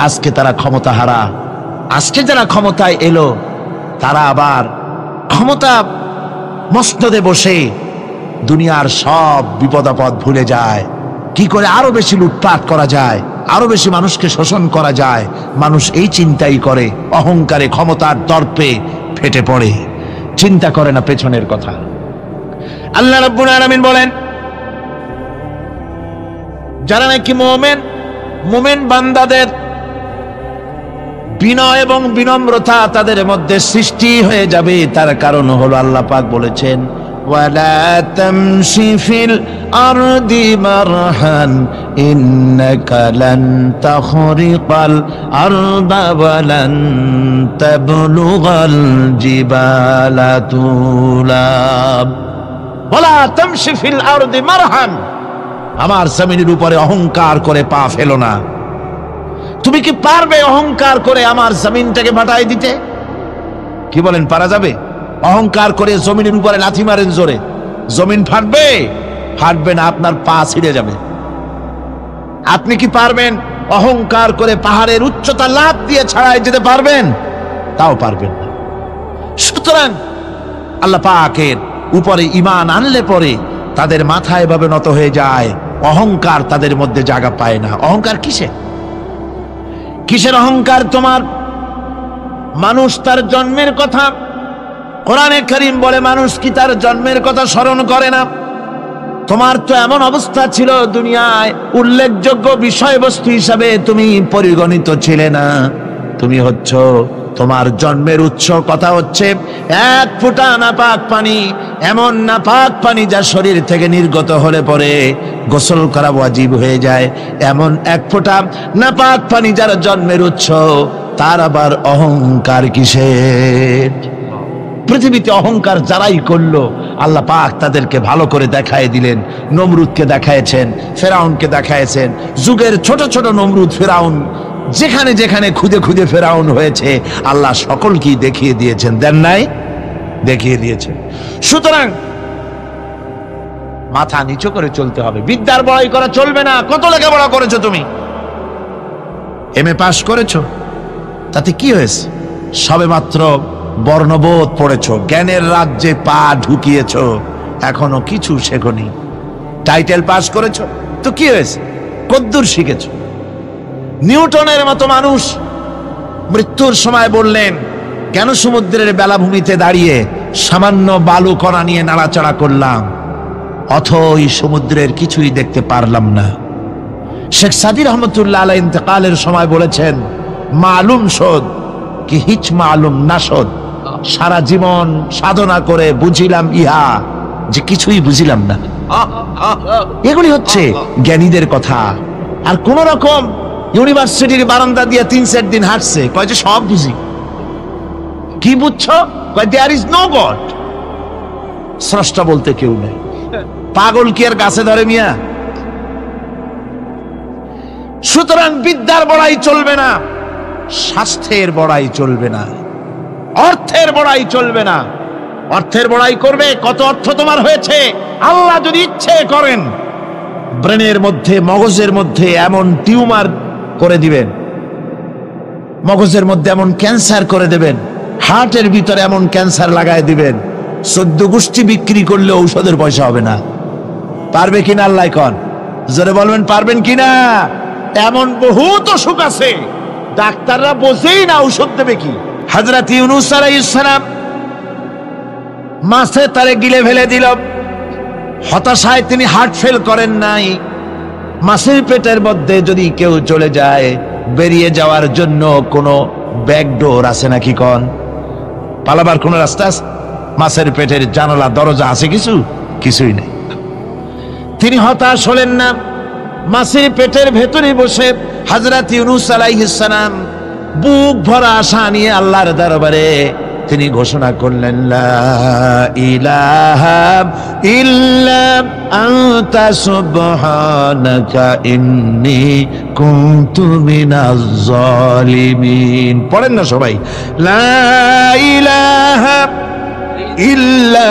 আজকে তারা ক্ষমতা হারা, আজকে যারা ক্ষমতায় এলো তারা আবার ক্ষমতা মসনদে বসে দুনিয়ার সব বিপদ আপদ ভুলে যায়। কি করে আরো বেশি লুটপাট করা যায়, আরো বেশি মানুষকে শোষণ করা যায়, মানুষ এই চিন্তাই করে। অহংকারে, ক্ষমতার দর্পে ফেটে পড়ে, চিন্তা করে না পেছনের কথা। আল্লাহ রাব্বুল আলামিন বলেন, যারা নাকি মুমিন বান্দাদের বিনয় এবং বিনম্রতা তাদের মধ্যে সৃষ্টি হয়ে যাবে, তার কারণ হলো আল্লাহ পাক বলেছেন ওয়ালা তামশি ফিল আরদি মারহান ইন্নাকা লান তাখরিকাল আরদা ওয়ালান তাবলুগাল জিবালা তুলা। ওয়ালা তামশি ফিল আরদি মারহান, আমার জমিনের উপরে অহংকার করে পা ফেলো না। তুমি কি পারবে অহংকার করে আমার জমিনটাকে ফাটাই দিতে? কি বলেন, পারা যাবে? অহংকার করে জমিনের উপরে লাথি মারেন জোরে, জমিন ফাটবে? ফাটবে না, আপনার পা ছিঁড়ে যাবে। আপনি কি পারবেন অহংকার করে পাহাড়ের উচ্চতা লাফ দিয়ে ছাড়াই যেতে পারবেন? তাও পারবেন না। সুতরাং আল্লাহ পাকের উপরে ঈমান আনলে পরে তাদের মাথা এভাবে নত হয়ে যায়, অহংকার তাদের মধ্যে জায়গা পায় না। অহংকার কিসের অহংকার তোমার? মানুষ তার জন্মের কথা, কোরআনে কারীম বলে মানুষ কি তার জন্মের কথা স্মরণ করে না? তোমার তো এমন অবস্থা ছিল, দুনিয়ায় উল্লেখযোগ্য বিষয়বস্তু হিসাবে তুমি পরিগণিত ছিলে না। তুমি হচ্ছ, তোমার জন্মের উৎস কথা হচ্ছে এক ফোঁটা নাপাক পানি, এমন নাপাক পানি যা শরীর থেকে নির্গত হলে পরে গোসল করা ওয়াজিব হয়ে যায়। এমন এক ফোঁটা নাপাক পানি যার জন্মের উৎস, তার আবার অহংকার কিসের? পৃথিবীতে অহংকার যারাই করলো আল্লাহ পাক তাদেরকে ভালো করে দেখায় দিলেন। নমরুদকে দেখায়ছেন, ফেরাউনকে দেখায়ছেন, যুগের ছোট ছোট নমরুদ ফেরাউন যেখানে যেখানে খুদে খুদে ফেরাউন হয়েছে আল্লাহ সকলকেই দেখিয়ে দিয়েছেন, দেন নাই? দেখিয়ে দিয়েছেন। সুতরাং মাথা নিচু করে চলতে হবে, বিদ্যার বড়াই করা চলবে না। কত লেখাপড়া করেছো তুমি? এমএ পাস করেছো, তাতে কি হয়েছে? সবেমাত্র বর্ণবোধ পড়েছো, জ্ঞানের রাজ্যে পা ঢুকিয়েছো, এখনো কিছু শেখনি। টাইটেল পাস করেছো, তো কি হয়েছে? কদ্দুর শিখেছো? নিউটনের মতো মানুষ মৃত্যুর সময় বললেন, কেন সমুদ্রের বেলাভূমিতে দাঁড়িয়ে সামান্য বালু কণা নিয়ে নাড়াচাড়া করলাম, অথই সমুদ্রের কিছুই দেখতে পারলাম না। শেখ সাদী রহমতুল্লাহ আলাইহি ইন্তেকালের সময় বলেছেন, মালুম শোধ কি হিচ মালুম না শোধ, সারা জীবন সাধনা করে বুঝিলাম ইহা যে কিছুই বুঝিলাম না। এগুলি হচ্ছে জ্ঞানীদের কথা। আর কোন রকম ইউনিভার্সিটির বারান্দা দিয়ে 3-4 দিন হাঁটছে, কয় যে সব বুঝি। কি বুঝছো? কয় দেয়ার ইজ নো গড, স্রষ্টা বলতে কেউ নেই। পাগল কি আর গাছে ধরে মিয়া? সুতরাং বিদ্যার বড়াই চলবে না, স্বাস্থ্যের বড়াই চলবে না, অর্থের বড়াই চলবে না। অর্থের বড়াই করবে, কত অর্থ তোমার হয়েছে? আল্লাহ যদি ইচ্ছে করেন ব্রেনের মধ্যে, মগজের মধ্যে এমন টিউমার করে দিবেন, মগজের মধ্যে এমন ক্যান্সার করে দেবেন, হার্টের ভিতরে এমন ক্যান্সার লাগায় দিবেন, 14 গোষ্ঠী বিক্রি করলে ঔষধের পয়সা হবে না। পারবে কিনা আল্লাহ কন? জোরে বলবেন, পারবেন কিনা? এমন বহুত অসুখ আছে ডাক্তাররা বোঝেই না ঔষধ দেবে কি। হযরত ইউনূস আলাইহিস সালাম মাছে তারে গিলে ফেলে দিল, হতাশায় তিনি হার্ট ফেল করেন নাই। মাছের পেটের মধ্যে যদি কেউ চলে যায়, বেরিয়ে যাওয়ার জন্য কোনো ব্যাকডোর আছে নাকি কন? পালাবার কোন রাস্তা আছে? মাছের পেটের জানালা দরজা আছে কিছু? কিছুই নেই। তিনি হতাশ হলেন না, মাছের পেটের ভেতরে বসে হযরত ইউনূস আলাইহিস সালাম বুক ভরা আশা নিয়ে আল্লাহর দরবারে তিনি ঘোষণা করলেন, লা ইলাহা ইল্লা আনতা সুবহানাকা ইন্নী কুনতু মিনাজ জালিমিন। পড়েন না সবাই, লা ইলাহা ইল্লা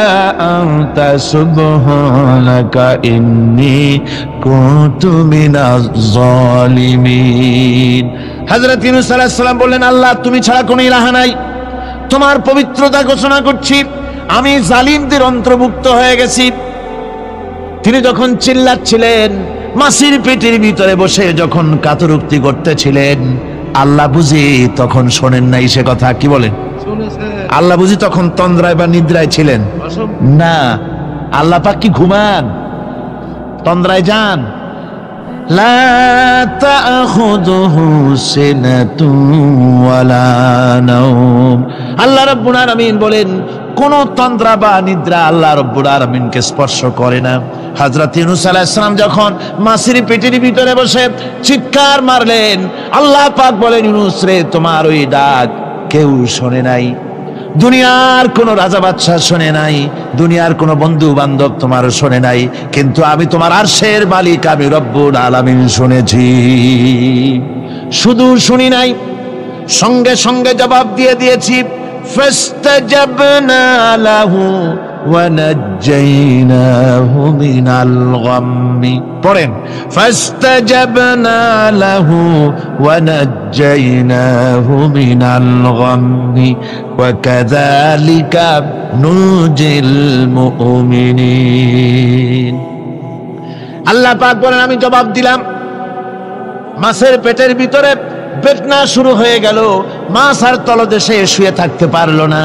আনতা সুবহানাকা ইন্নী কুনতু মিনাজ জালিমিন। হযরত ইউনূস আলাইহিস সালাম বললেন, আল্লাহ তুমি ছাড়া কোনো ইলাহ নাই, তোমার পবিত্রতা ঘোষণা করছি, আমি জালিমদের অন্তর্ভুক্ত হয়ে গেছি। তিনি যখন চিল্লাচ্ছিলেন, মাছির পেটের ভিতরে বসে যখন কাতরুক্তি করতেছিলেন, আল্লাহ বুঝি তখন শোনেন নাই সে কথা? কি বলেন? আল্লাহ বুঝি তখন তন্দ্রায় বা নিদ্রায় ছিলেন না? আল্লাহ পাক কি ঘুমান? তন্দ্রায় যান? লা তাখুযুহু সিনাতুন ওয়ালা নাওম। আল্লাহ রাব্বুল আলামিন বলেন কোন তন্দ্রা বা নিদ্রা আল্লাহ রাব্বুল আলামিনকে স্পর্শ করে না। হযরত ইউনূস আলাইহিস সালাম যখন মাছের পেটের ভিতরে বসে চিৎকার মারলেন, আল্লাহ পাক বলেন, ইউনূস রে, তোমার ওই ডাক কেউ শোনে নাই, দুনিয়ার কোন রাজা বাদশাহ শোনে নাই, দুনিয়ার কোন বন্ধু বান্ধব তোমার শোনে নাই, কিন্তু আমি তোমার আরশের মালিক আমি রব্বুল আলামিন শুনেছি। শুধু শুনি নাই, সঙ্গে সঙ্গে জবাব দিয়ে দিয়েছি। ফাস্তাজাবনা লাহু ওয়া নাজ্জাইনাহু মিনাল গাম্মি। পড়েন, ফাস্তাজাবনা লাহু ওয়া নাজ্জাইনাহু মিনাল গাম্মি ওয়া কাযালিকা নুজিল মুমিনিন। আল্লাহ পাক বলেন, আমি জবাব দিলাম। মাছের পেটের ভিতরে বেদনা শুরু হয়ে গেল, মাছ আর তলদেশে শুয়ে থাকতে পারলো না,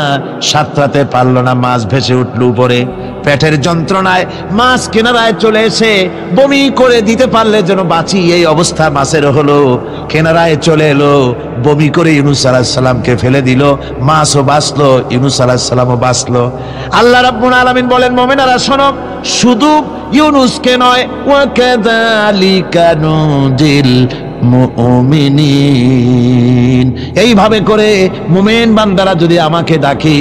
সাঁতরাতে পারলো না, মাছ ভেসে উঠল উপরে। পেটের যন্ত্রণায় মাছ কিনারায় চলে এসে বমি করে দিতে পারলে যেন বাঁচি, এই অবস্থা মাছের হলো। কিনারায় চলে এলো, বমি করে ইউনূস আলাইহিস সালামকে ফেলে দিল, মাছও বাঁচলো, ইউনূস আলাইহিস সালামও বাঁচলো। আল্লাহ রাব্বুল আলামিন বলেন, মুমিনেরা শোনো, শুধু ইউনূসকে নয়, ওয়া কাযালিকা নুজিল মুমিনিন, এইভাবে করে মুমিন বান্দারা যদি আমাকে ডাকে,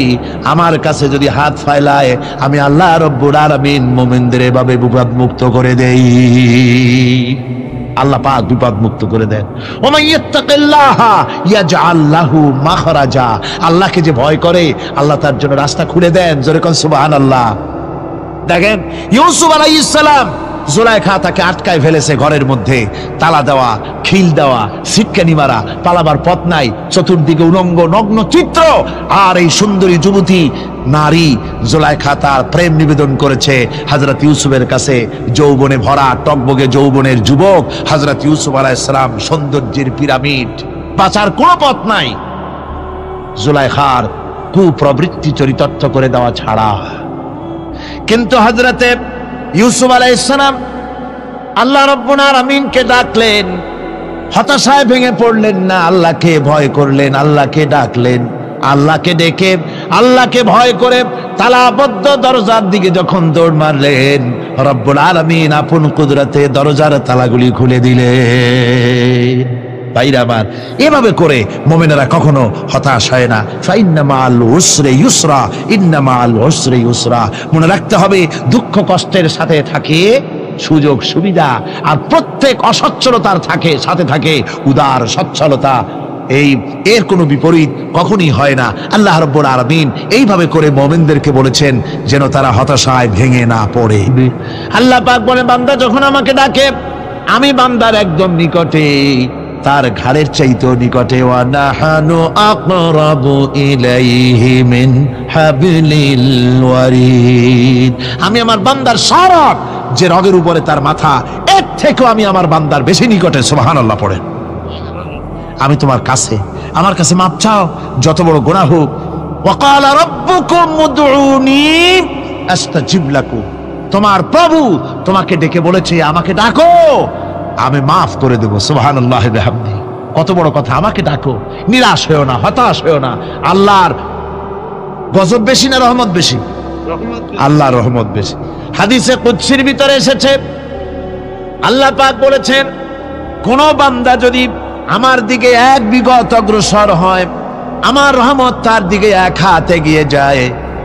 আমার কাছে যদি হাত ফাইলায়, আমি আল্লাহ রব্বুল আলামিন মুমিনদের এভাবে বিপদ মুক্ত করে দেই। আল্লাহ পাক বিপদ মুক্ত করে দেন। ওয়া ইয়াত্তাকিল্লাহ ইয়াজআল লাহু মাখরাজা, আল্লাহকে যে ভয় করে আল্লাহ তার জন্য রাস্তা খুলে দেন। জোরে কোন সুবহানাল্লাহ। দেখেন, ইউসুফ আলাইহিস সালাম, জুলাইখা তাকে আটকায় ফেলেছে ঘরের মধ্যে, তালা দেওয়া, খিল দেওয়া, সিটকানি মারা, পালাবার পথ নাই, চতুর্দিকে উলঙ্গ নগ্ন চিত্র। আর এই সুন্দরী যুবতী নারী জুলাইখা তার প্রেম নিবেদন করেছে হযরত ইউসুফের কাছে। যৌবনে ভরা টকবগে যৌবনের যুবক হযরত ইউসুফ আলাইহিস সালাম, সৌন্দর্যের পিরামিড, বাঁচার কোনো পথ নাই জুলাইখার কুপ্রবৃত্তি চরিতার্থ করে দেওয়া ছাড়া। কিন্তু হযরতে ইউসুফ আলাইহিস সালাম আল্লাহ রাব্বুল আলামিনকে ডাকলেন, হতাশায় ভেঙে পড়লেন না, আল্লাহকে ভয় করলেন, আল্লাহকে ডাকলেন। আল্লাহকে ডেকে, আল্লাহকে ভয় করে তালাবদ্ধ দরজার দিকে যখন দৌড় মারলেন, রব্বুল আলামিন আপন কুদরতে দরজার তালাগুলি খুলে দিলেন। ভাইরা আমার, এভাবে করে মুমিনেরা কখনো হতাশ হয় না। ফাইন্না মাআল উসরি ইউসরা, ইন্না মাআল উসরি ইউসরা। মনে রাখতে হবে, দুঃখ কষ্টের সাথে থাকে সুযোগ সুবিধা, আর প্রত্যেক অসচ্ছলতার সাথে থাকে উদার সচ্ছলতা। এর কোনো বিপরীত কখনই হয় না। আল্লাহ রাব্বুল আলামিন এইভাবে করে মুমিনদেরকে বলেছেন যেন তারা হতাশায় ভেঙে না পড়ে। আল্লাহ পাক বলে, বান্দা যখন আমাকে ডাকে, আমি বান্দার একদম নিকটে, তার ঘাড়ের চাইতেও নিকটে। ওয়া নাহানু আকরাবু ইলাইহি মিন হাবলিল ওয়ারিদ। আমি আমার বান্দার সরক যে রগের উপরে তার মাথা, এর থেকেও আমি আমার বান্দার বেশি নিকটে। সুবহানাল্লাহ পড়েন। আমি তোমার কাছে, আমার কাছে মাপ চাও, যত বড় গুনাহ হোক। ওয়া ক্বালা রাব্বুকুম উদউনি আস্তাজিব লাকুম। তোমার প্রভু তোমাকে ডেকে বলেছে, আমাকে ডাকো, আমি মাফ করে দেব। সুবহানাল্লাহ বিহামদিহি। কত বড় কথা, আমাকে ডাকো, নিরাশ হয়েও না, হতাশ হয়েও না। আল্লাহর গজব বেশি না রহমত বেশি? আল্লাহর রহমত বেশি। হাদিসে কুদসির ভিতরে এসেছে, আল্লাহ পাক বলেছেন, কোন বান্দা যদি আমার দিকে এক বিগত অগ্রসর হয়, আমার রহমত তার দিকে এক হাত এগিয়ে যায়।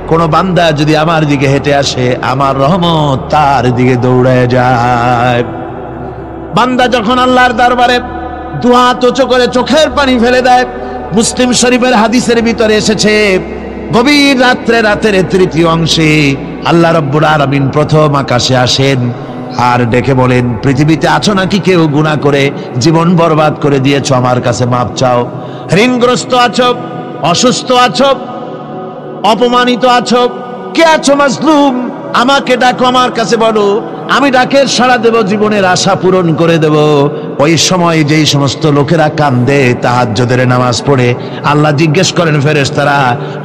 কোন বান্দা যদি আমার দিকে হেঁটে আসে, আমার রহমত তার দিকে দৌড়ে যায়। বান্দা যখন আল্লাহর দরবারে দুহাত উঁচু করে চোখের পানি ফেলে দেয়, মুসলিম শরীফের হাদিসের ভিতরে এসেছে, গভীর রাতের তৃতীয় অংশে আল্লাহ রাব্বুল আলামিন প্রথম আকাশে আসেন আর ডেকে বলেন, পৃথিবীতে আছো নাকি কেউ গুনাহ করে জীবন বরবাদ করে দিয়েছো, আমার কাছে মাপ চাও। ঋণগ্রস্ত আছো, অসুস্থ আছো, অপমানিত আছো, কে আছো মাজলুম, আমাকে ডাকো, আমার কাছে বলো, আমি ডাকের সাড়া দেব, জীবনের আশা পূরণ করে দেব। ওই সময় যেই সমস্ত লোকেরা কান্দে তাহাজ্জুদের নামাজ পড়ে, আল্লাহ জিজ্ঞেস করেন ফেরেশতারা,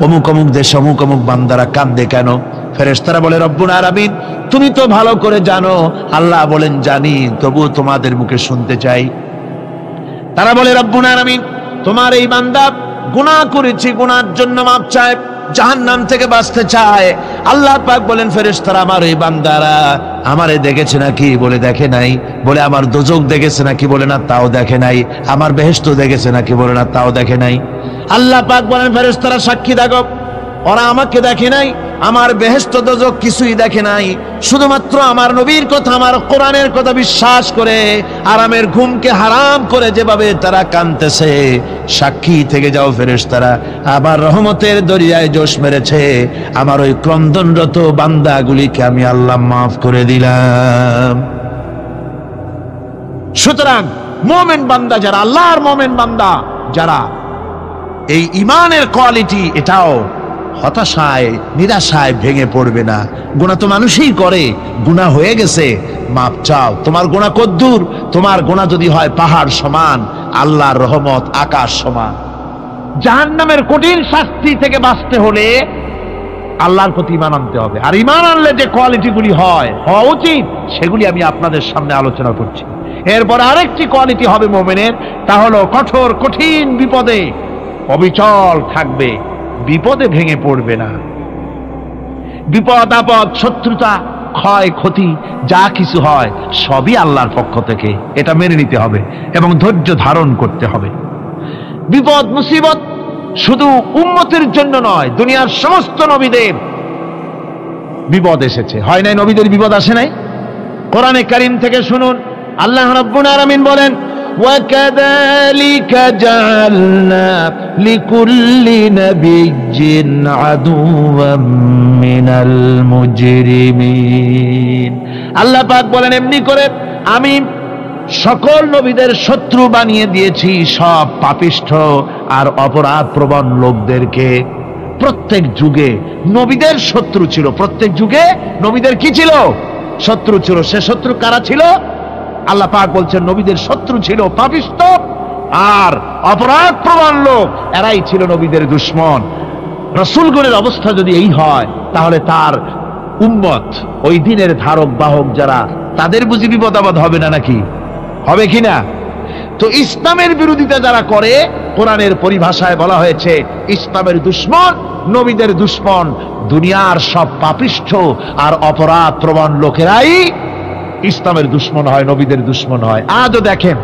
অমুক অমুক দেশ অমুক অমুক বান্দারা কান্দে কেন? ফেরেশতারা বলে রব্বুল আলামিন তুমি তো ভালো করে জানো। আল্লাহ বলেন জানি, তবুও তোমাদের মুখে শুনতে চাই। তারা বলে রব্বুল আলামিন তোমার এই বান্দা গুনাহ করেছে, গুনার জন্য মাপ চায়, জাহান্নাম থেকে বাঁচতে চায়। আল্লাহ পাক বলেন ফেরেশতারা আমার এই বান্দারা আমারে দেখেছে নাকি? বলে দেখে নাই। বলে আমার দোজখ দেখেছে নাকি? বলে না, তাও দেখে নাই। আমার বেহেশত দেখেছে নাকি? বলে না, তাও দেখে নাই। আল্লাহ পাক বলেন ফেরেশতারা সাক্ষী থাকো, ওরা আমাকে দেখে নাই, আমার বেহেশত দোজখ কিছুই দেখে নাই, শুধুমাত্র আমার নবীর কথা, আমার কোরআনের কথা বিশ্বাস করে আরামের ঘুমকে হারাম করে যেভাবে তারা কাঁদতেছে, সাক্ষী থেকে যাও ফেরেশতারা, আমার রহমতের দরিয়ায় জোশ মেরেছে, আমার ওই ক্রন্দনরত বান্দাগুলিকে আমি আল্লাহ মাফ করে দিলাম। সুতরাং মুমিন বান্দা যারা, আল্লাহর মুমিন বান্দা যারা, এই ঈমানের কোয়ালিটি, এটাও হতাশায় নিরাশায় ভেঙে পড়বে না। গুনাহ তো মানুষই করে, গুনাহ হয়ে গেছে, মাপ চাও। তোমার গুনাহ কদ্দুর? তোমার গুনাহ যদি হয় পাহাড় সমান, আল্লাহর রহমত আকাশ সমান। জাহান্নামের কঠিন শাস্তি থেকে বাঁচতে হলে আল্লাহর প্রতি ঈমান আনতে হবে। আর ঈমান আনলে যে কোয়ালিটিগুলি হওয়া উচিত, সেগুলি আমি আপনাদের সামনে আলোচনা করছি। এরপর আরেকটি কোয়ালিটি হবে মুমিনের, তা হলো কঠোর কঠিন বিপদে অবিচল থাকবে, বিপদে ভেঙে পড়বে না। বিপদ আপদ, শত্রুতা, ক্ষয় ক্ষতি যা কিছু হয় সবই আল্লাহর পক্ষ থেকে, এটা মেনে নিতে হবে এবং ধৈর্য ধারণ করতে হবে। বিপদ মুসিবত শুধু উম্মতের জন্য নয়, দুনিয়ার সমস্ত নবীদের বিপদ এসেছে, হয় নাই? নবীদের বিপদ আসে নাই? কোরআনে কারীম থেকে শুনুন, আল্লাহ রাব্বুল আলামিন বলেন وَكَذَلِكَ جَعَلْنَا لِكُلِّ نَبِيٍّ عَدُوًّا مِنَ الْمُجْرِمِينَ। আল্লাহ পাক বলেন এমনি করে আমি সকল নবীদের শত্রু বানিয়ে দিয়েছি সব পাপিষ্ঠ আর অপরাধ প্রবণ লোকদেরকে। প্রত্যেক যুগে নবীদের শত্রু ছিল, প্রত্যেক যুগে নবীদের কি ছিল? শত্রু ছিল। সে শত্রু কারা ছিল? আল্লাহ পাক বলছেন নবীদের শত্রু ছিল পাপিষ্ঠ আর অপরাধ প্রবণ লোক, এরাই ছিল নবীদের দুশমন। রাসূলগণের অবস্থা যদি এই হয়, তাহলে তার উম্মত, ওই দিনের ধারক বাহক যারা, তাদের বুঝি বিপদ আপদ হবে না? নাকি হবে কিনা? তো ইসলামের বিরোধিতা যারা করে, কোরআনের পরিভাষায় বলা হয়েছে ইসলামের দুশমন, নবীদের দুশমন। দুনিয়ার সব পাপিষ্ঠ আর অপরাধ প্রবণ লোকেরাই ইসলামের দুশমন হয়, নবীদের দুশমন হয়। আজও দেখেন,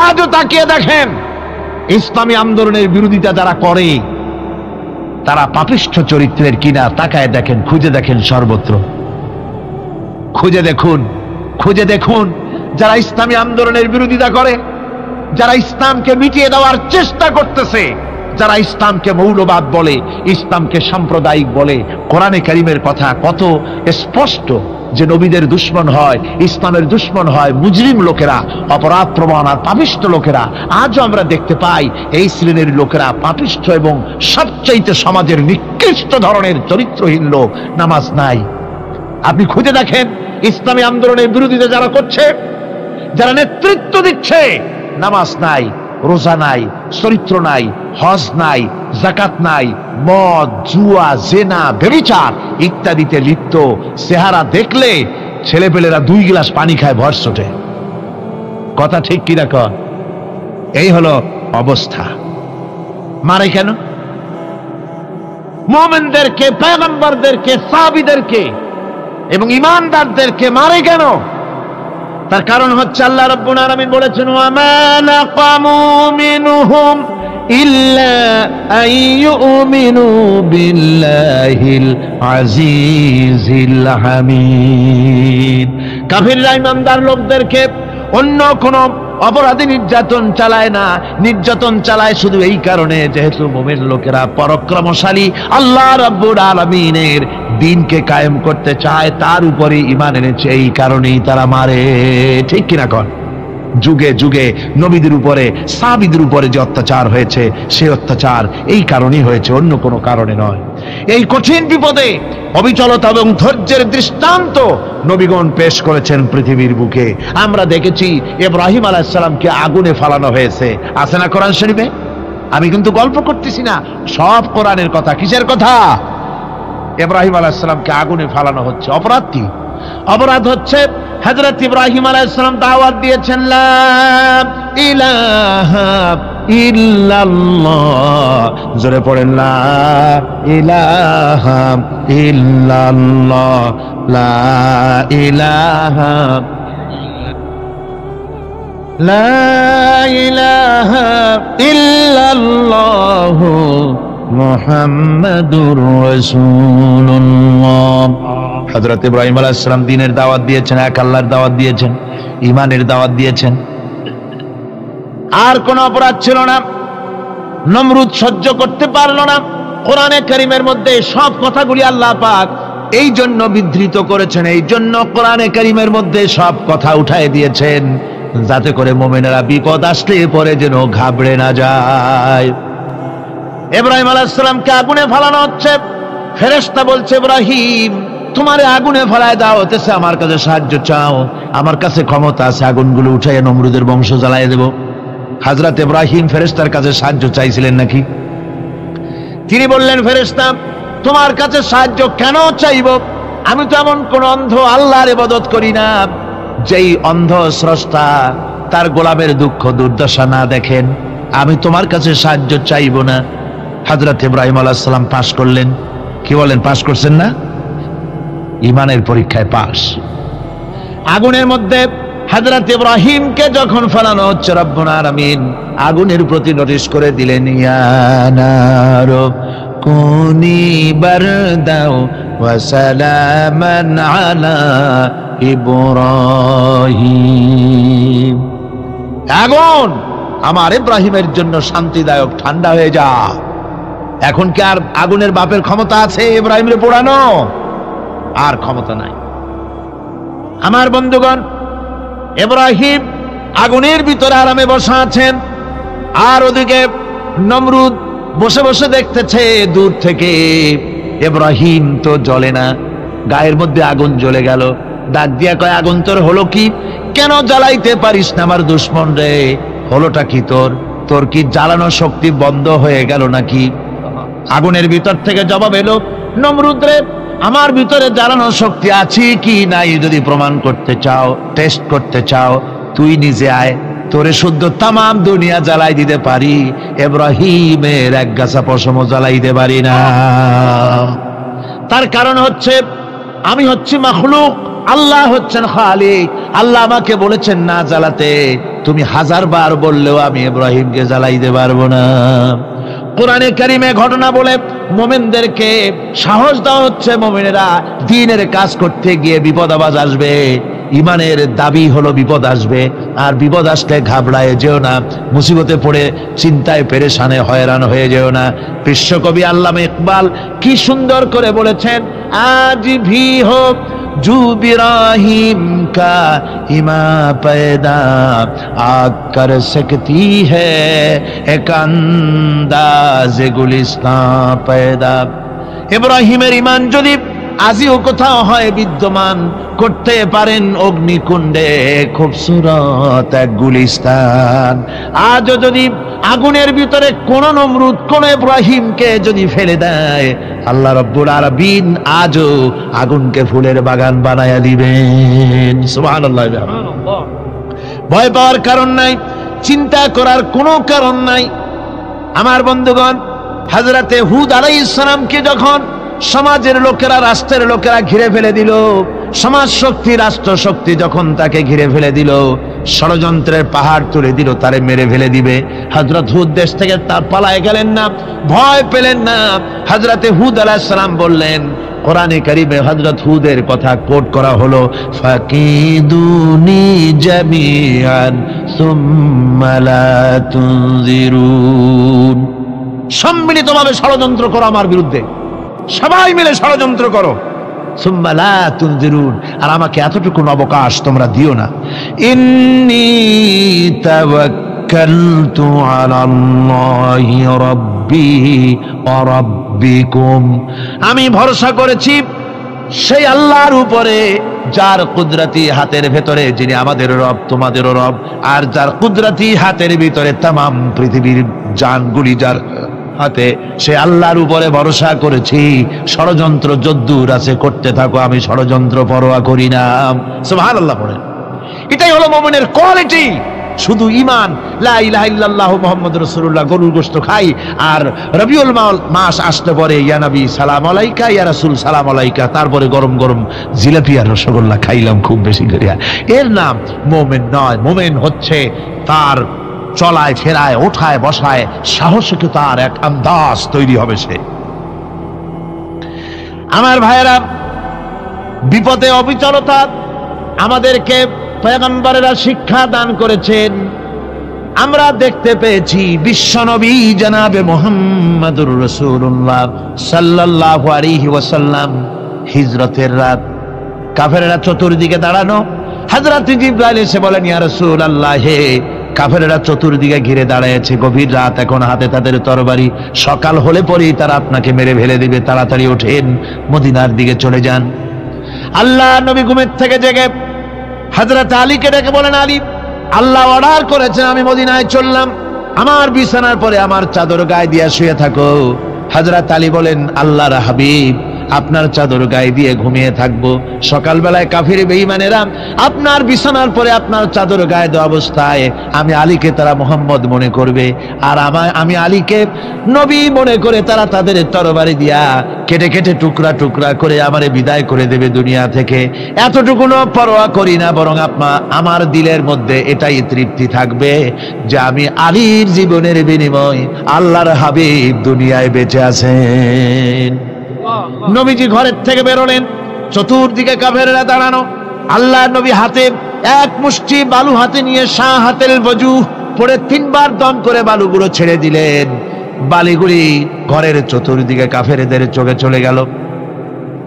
আজও তাকিয়ে দেখেন, ইসলামী আন্দোলনের বিরোধিতা যারা করে তারা পাপিষ্ঠ চরিত্রের কিনা, তাকায় দেখেন, খুঁজে দেখেন, সর্বত্র খুঁজে দেখুন, খুঁজে দেখুন। যারা ইসলামী আন্দোলনের বিরোধিতা করে, যারা ইসলামকে মিটিয়ে দেওয়ার চেষ্টা করতেছে, যারা ইসলামকে মৌলবাদ বলে, ইসলামকে সাম্প্রদায়িক বলে, কোরআনে কারীমের কথা কত স্পষ্ট যে নবীদের দুশমন হয়, ইসলামের দুশমন হয় মুজরিম লোকেরা, অপরাধ প্রবণ আর পাপিষ্ঠ লোকেরা। আজও আমরা দেখতে পাই এই শ্রেণীর লোকেরা পাপিষ্ঠ এবং সবচাইতে সমাজের নিকৃষ্ট ধরনের চরিত্রহীন লোক। নামাজ নাই। আপনি খুঁজে দেখেন ইসলামী আন্দোলনের বিরোধিতা যারা করছে, যারা নেতৃত্ব দিচ্ছে, নামাজ নাই, রোজা নাই, চরিত্র নাই, হজ নাই, যাকাত নাই, মদ, জুয়া, জেনা, ব্যভিচার ইত্যাদিতে লিপ্ত। চেহারা দেখলে ছেলেপেলেরা 2 গ্লাস পানি খায় ভরসটে। কথা ঠিক কিনা কন? এই হলো অবস্থা। মারে কেন? মুমিনদেরকে, পয়গম্বরদেরকে, সাহাবীদেরকে এবং ঈমানদারদেরকে মারে কেন? তার কারণ হচ্ছে আল্লাহ রাব্বুল আলামিন বলেছেন ওয়ামা নাকামু মিনহুম ইল্লা আইয়ুমিনু বিল্লাহিল আজিজিল হামিদ। কাফিররা ঈমানদার লোকদেরকে অন্য কোন অপরাধী নির্যাতন চালায় না, নির্যাতন চালায় শুধু এই কারণে যেহেতু মুমিন লোকেরা পরাক্রমশালী, আল্লাহ রাব্বুল আলামিনের দ্বীনকে কায়েম করতে চায়, তার উপরে ঈমান এনেছে, এই কারণেই তারা মারে। ঠিক কিনা কন? যুগে যুগে নবীদের উপরে, সাহাবীদের উপরে যে অত্যাচার হয়েছে, সেই অত্যাচার এই কারণেই হয়েছে, অন্য কোনো কারণে নয়। এই কঠিন বিপদে অবিচলতা এবং ধৈর্যের দৃষ্টান্ত নবীগণ পেশ করেছেন পৃথিবীর বুকে। আমরা দেখেছি ইব্রাহিম আলাইহিস সালামকে আগুনে ফালানো হয়েছে, আছে না কোরআন শরীফে? আমি কিন্তু গল্প করতেছি না, সব কোরআনের কথা। কিসের কথা? ইব্রাহিম আলাইহিস সালামকে আগুনে ফালানো হচ্ছে। অপরাধ কি? অপরাধ হচ্ছে হযরত ইব্রাহিম আলাইহিস সালাম দাওয়াত দিয়েছেন লা ইলাহা ইল্লাল্লাহ, জোরে পড়েন লা ইলাহা ইল্লাল্লাহ, লা ইলাহা লা ইলাহা ইল্লাল্লাহ মুহাম্মাদুর রাসূলুল্লাহ। হযরত ইব্রাহিম আলাইহিস সালাম দ্বীনের দাওয়াত দিয়েছেন, এক আল্লাহর দাওয়াত দিয়েছেন, ঈমানের দাওয়াত দিয়েছেন। আর কোন অপরাধ ছিল না। নমরুদ সহ্য করতে পারল না। কোরআনে কারীমের মধ্যে সব কথাগুলি আল্লাহ পাক এই জন্য বিধৃত করেছেন, এই জন্য কোরআনে কারীমের মধ্যে সব কথা উঠায় দিয়েছেন, যাতে করে মুমিনেরা বিপদ আসলে পরে যেন ঘাবড়ে না যায়। ইব্রাহিম আলাইহিস সালামকে আগুনে ফেলানো হচ্ছে। ফেরেশতা বলছে, ইব্রাহিম তোমারে আগুনে ফেলায় দেওয়া হতেছে, আমার কাছে সাহায্য চাও, আমার কাছে ক্ষমতা আছে, আগুনগুলো উঠাইয়া নমরুদের বংশ জ্বালায় দেব। হযরত ইব্রাহিম ফেরেশতার কাছে সাহায্য চাইছিলেন নাকি? তিনি বললেন, ফেরেশতা তোমার কাছে সাহায্য কেন চাইব? আমি তো এমন কোন অন্ধ আল্লাহর ইবাদত করি না যেই অন্ধ স্রষ্টা তার গোলামের দুঃখ দুর্দশা না দেখেন। আমি তোমার কাছে সাহায্য চাইব না। হযরত ইব্রাহিম আলাইহিস সালাম পাশ করলেন। কি বলেন, পাশ করছেন না? ঈমানের পরীক্ষায় পাশ। আগুনের মধ্যে হযরত ইব্রাহিমকে যখন ফেলানো হচ্ছে, রব্বুল আলামিন আগুনের প্রতি নোটিশ করে দিলেন, ইয়া নারু কুনি বারদাও ওয়া সালামান আলা ইব্রাহিম। আগুন আমার ইব্রাহিমের জন্য শান্তিদায়ক, ঠান্ডা হয়ে যা। এখন কি আর আগুনের বাপের ক্ষমতা আছে ইব্রাহিমের পোড়ানো? আর ক্ষমতা নাই। আমার বন্ধুগণ, ইব্রাহিম আগুনের ভিতরে আরামে বসা আছেন, আর ওদিকে নমরুদ বসে বসে দেখতেছে দূর থেকে। ইব্রাহিম তো জ্বলে না, গায়ের মধ্যে আগুন জ্বলে গেল। ডাক দিয়া কয়, আগুন তোর হলো কি? কেন জ্বালাইতে পারিস না আমার দুশমন রে? হলোটা কি তোর? তোর কি জ্বালানো শক্তি বন্ধ হয়ে গেল নাকি? আগুনের ভিতর থেকে জবাব এলো, নমরুদ রে, আমার ভিতরে জ্বালানো শক্তি আছে কি নাই যদি প্রমাণ করতে চাও, টেস্ট করতে চাও, তুই নিজে আয়, তোরে শুদ্ধ তামাম দুনিয়া জ্বালাই দিতে পারি, ইব্রাহিমের এক গাছা পশমও জ্বালাই দিতে পারি না। তার কারণ হচ্ছে আমি হচ্ছি মাখলুক, আল্লাহ হচ্ছেন খালিক। আল্লাহ আমাকে বলেছেন না জ্বালাতে, তুমি 1000 বার বললেও আমি ইব্রাহিমকে জ্বালাইতে পারবো না। কোরআনে কারিমে ঘটনা বলে মুমিনদেরকে সাহস দেওয়া হচ্ছে, মুমিনেরা দ্বীনের কাজ করতে গিয়ে বিপদ আবাজ আসবে, ঈমানের দাবি হলো বিপদ আসবে, আর বিপদ আসলে ঘাবড়ায় যেও না, মুসিবতে পড়ে চিন্তায় পেরেশানে হয়রান হয়ে যেও না। বিশ্বকবি আল্লামা ইকবাল কি সুন্দর করে বলেছেন, আজ ভি হোক জু ইব্রাহিম কা ইমা पैदा आग कर सकती है एक अंदाज गुलिस्तान पैदा। ইব্রাহিমের ঈমান যদি আজিও কোথাও হয় বিদ্যমান, করতে পারেন অগ্নিকুণ্ডে খুবসুরত এক গুলিস্তান। আজও যদি আগুনের ভিতরে কোন নমরুদ কোন ইব্রাহিমকে যদি ফেলে দেয়, আল্লাহ রাব্বুল আলামিন আজও আগুনকে ফুলের বাগান বানায়া দিবেন। সুবহানাল্লাহ। ভয় পাওয়ার কারণ নাই, চিন্তা করার কোনো কারণ নাই। আমার বন্ধুগণ, হযরতে হুদ আলাইহিস সালামকে যখন সমাজের লোকেরা, রাষ্ট্রের লোকেরা ঘিরে ফেলে দিল, সমাজ শক্তি, রাষ্ট্র শক্তি যখন তাকে ঘিরে ফেলে দিল, ষড়যন্ত্রের পাহাড় তুলে দিল, তারে মেরে ফেলে দিবে, হযরত হুদ দেশ থেকে তার পালায় গেলেন না, ভয় পেলেন না। হযরতে হুদ আলাইহিস সালাম বললেন, কোরআনে কারিমে হযরত হুদের কথা কোট করা হলো, ফাকিদুনি জামিআন সুম্মা লা তুনজিরুন। সম্মিলিতভাবে ষড়যন্ত্র করো আমার বিরুদ্ধে, সবাই মিলে ষড়যন্ত্র করো, সুম্মা লা তুনজিরুন, আর আমাকে এতটুকু অবকাশ তোমরা দিও না। ইন্নী তাওয়াক্কালতু আলাল্লাহি রাব্বি ওয়া রাব্বিকুম, আমি ভরসা করেছি সেই আল্লাহর উপরে যার কুদরতি হাতের ভেতরে, যিনি আমাদের রব তোমাদেরও রব, আর যার কুদরতি হাতের ভিতরে তামাম পৃথিবীর জানগুলি যার হাতে, সে আল্লাহর উপরে ভরসা করেছি, ষড়যন্ত্র যদ্দূর আছে করতে থাকো, আমি ষড়যন্ত্র পরোয়া করি না। সুবহানাল্লাহ পড়েন। এটাই হলো মুমিনের কোয়ালিটি। শুধু ঈমান, লা ইলাহা ইল্লাল্লাহ মুহাম্মাদুর রাসূলুল্লাহ, গরুর গোশত খাই, আর রবিউল মাস আসতে পরে ইয়া নবী সালাম আলাইকা, ইয়া রাসূল সালাম আলাইকা, তারপরে গরম গরম জিলাপি আর রসগোল্লা খাইলাম খুব বেশি করিয়া, এর নাম মুমিন নয়। মুমিন হচ্ছে তার চলায় ফেরায় ওঠায় বসায় সাহসকে তার এক আন্দাজ তৈরি হবে সে। আমার ভাইয়েরা, বিপদে অবিচলতা আমাদেরকে পয়গম্বরেরা শিক্ষা দান করেছেন। আমরা দেখতে পেয়েছি বিশ্বনবী জনাবে মুহাম্মদুর রাসূলুল্লাহ সাল্লাল্লাহু আলাইহি ওয়াসাল্লাম হিজরতের রাত, কাফেররা চতুর্দিকে দাঁড়ানো, হযরত জিবরাইল এসে বলেন, ইয়া রাসূলুল্লাহ, হে কাফেররা চতুর্দিকে ঘিরে দাঁড়িয়েছে, গভীর রাত, এখন হাতে তাদের তরবারি, সকাল হলে পরেই তারা আপনাকে মেরে ফেলে দিবে, তাড়াতাড়ি ওঠেন, মদিনার দিকে চলে যান। আল্লাহ নবী ঘুমের থেকে জেগে হযরত আলীকে ডেকে বলেন, আলী, আল্লাহ অর্ডার করেছেন আমি মদিনায় চললাম, আমার বিছানার পরে আমার চাদর গায়ে দিয়ে শুয়ে থাকো। হযরত আলী বলেন, আল্লাহর হাবিব, আপনার চাদর গায়ে দিয়ে ঘুমিয়ে থাকবো, সকালবেলায় কাফির বেঈমানেরা আপনার বিছানার পরে আপনার চাদর গায়ে দেওয়া অবস্থায় আমি আলীকে তারা মুহাম্মদ মনে করবে, আর আমি আলীকে নবী মনে করে তারা তাদের তরবারি দিয়া কেটে কেটে টুকরা টুকরা করে আমারে বিদায় করে দেবে দুনিয়া থেকে। এতটুকুনো পরোয়া করি না, বরং আমার দিলের মধ্যে এটাই তৃপ্তি থাকবে যে আমি আলীর জীবনের বিনিময় আল্লাহর হাবিব দুনিয়ায় বেঁচে আছেন। নবীজি ঘরের থেকে বেরোলেন, চতুর্দিকে কাফেররা দাঁড়ানো, আল্লাহ নবী হাতে এক মুষ্টি বালু হাতে নিয়ে শাহ হাতের বজু পড়ে 3 বার দম করে বালুগুলো ছেড়ে দিলেন। বালিগুলি ঘরের চতুর্দিকে কাফেরদের চোখে চলে গেল।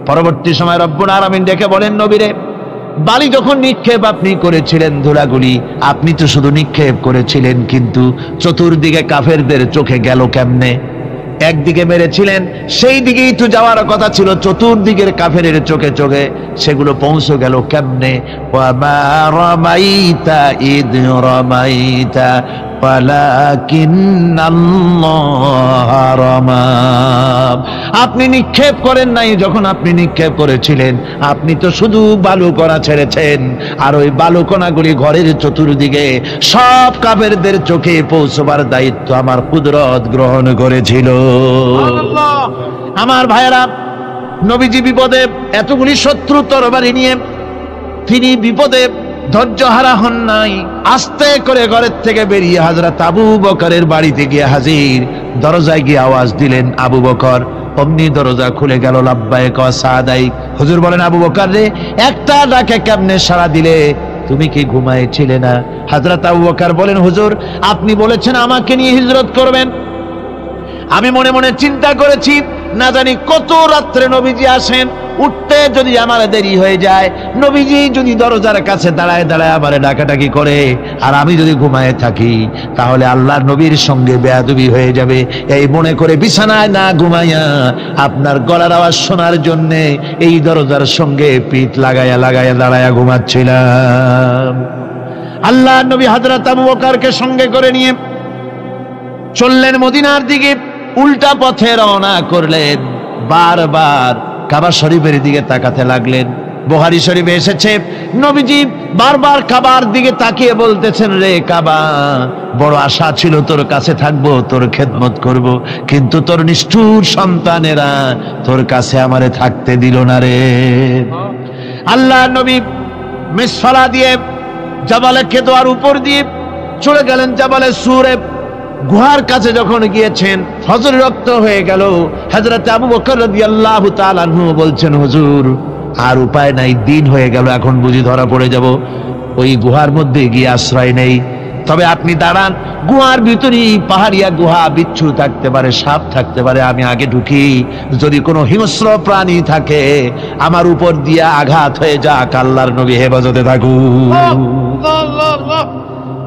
পরবর্তী সময় রব্বুল আলামিন ডেকে বলেন, নবীরে, বালি যখন নিক্ষেপ আপনি করেছিলেন, ধুলাগুলি আপনি তো শুধু নিক্ষেপ করেছিলেন, কিন্তু চতুর্দিকে কাফেরদের চোখে গেল কেমনে? একদিকে মেরেছিলেন, সেই দিকেই তো যাওয়ার কথা ছিল, চতুর্দিকের কাফেরের চোখে চোখে সেগুলো পৌঁছে গেল কেমনে? ওয়ামা রামাইতা ইদ রামাইতা ওয়ালাকিন্নাল্লাহ রামা। আপনি নিক্ষেপ করেন নাই, যখন আপনি নিক্ষেপ করেছিলেন আপনি তো শুধু বালু কণা ছেড়েছেন, আর ওই বালু কণাগুলি ঘরের চতুর্দিকে সব কাফেরদের চোখে পৌঁছবার দায়িত্ব আমার কুদরত গ্রহণ করেছিল। আমার ভাইয়েরা, নবীজি বিপদে, এতগুলি শত্রু তরবারি নিয়ে তিনি বিপদে ধৈর্য হারা হন নাই, আস্তে করে ঘরের থেকে বেরিয়ে হযরত আবু বকরের বাড়িতে গিয়ে হাজির। দরজায় গিয়ে আওয়াজ দিলেন, আবু বকর। অমনি দরজা খুলে গেল, লাব্বাইক ওয়া সাদাইক। হুজুর বলেন, আবু বকর রে, একটা ডাকে কেমনে সাড়া দিলে? তুমি কি ঘুমাইছিলে না? হযরত আবু বকর বলেন, হুজুর, আপনি বলেছেন আমাকে নিয়ে হিজরত করবেন, আমি মনে মনে চিন্তা করেছি, না জানি কত রাত্রে নবীজি আসেন, উঠতে যদি আমার দেরি হয়ে যায়, নবীজি যদি দরজার কাছে দাঁড়ায় দাঁড়ায় আমার ডাকাডাকি করে, আর আমি যদি ঘুমায় থাকি, তাহলে আল্লাহর নবীর সঙ্গে বেয়াদবি হয়ে যাবে। এই মনে করে বিছানায় না ঘুমাইয়া আপনার গলার আওয়াজ শোনার জন্য এই দরজার সঙ্গে পিঠ লাগাইয়া লাগাইয়া দাঁড়াইয়া ঘুমাচ্ছিলাম। আল্লাহর নবী হযরত আবু বকরকে সঙ্গে করে নিয়ে চললেন মদিনার দিকে, উল্টা পথে রওনা করলেন। বারবার কাবা শরীফের দিকে তাকাতে লাগলেন। বুখারী শরীফে এসেছে, নবীজি বারবার কাবার দিকে তাকিয়ে বলতেছেন, রে কাবা, বড় আশা ছিল তোর কাছে থাকবো, তোর খেদমত করব, কিন্তু তোর নিষ্ঠুর সন্তানেরা তোর কাছে আমারে থাকতে দিল না রে। আল্লাহ নবী মিসফালা দিয়ে জাবালে কেদোয়ার উপর দিয়ে চলে গেলেন জাবালে সুরে। গুহার কাছে যখন গিয়েছেন, ফজর রক্ত হয়ে গেল। হযরত আবু বকর রাদিয়াল্লাহু তাআলা আনহু বলছেন, হুজুর, আর উপায় নাই, দিন হয়ে গেল, এখন বুঝি ধরা পড়ে যাব, ওই গুহার মধ্যে গিয়ে আশ্রয় নেই। তবে আপনি দাঁড়ান, গুহার ভিতরেই পাহাড়িয়া গুহা, বিচ্ছু থাকতে পারে, সাপ থাকতে পারে, আমি আগে ঢুকি, যদি কোনো হিংস্র প্রাণী থাকে আমার উপর দিয়ে আঘাত হয়ে যাক, আল্লাহর নবী হেফাজতে থাকুক।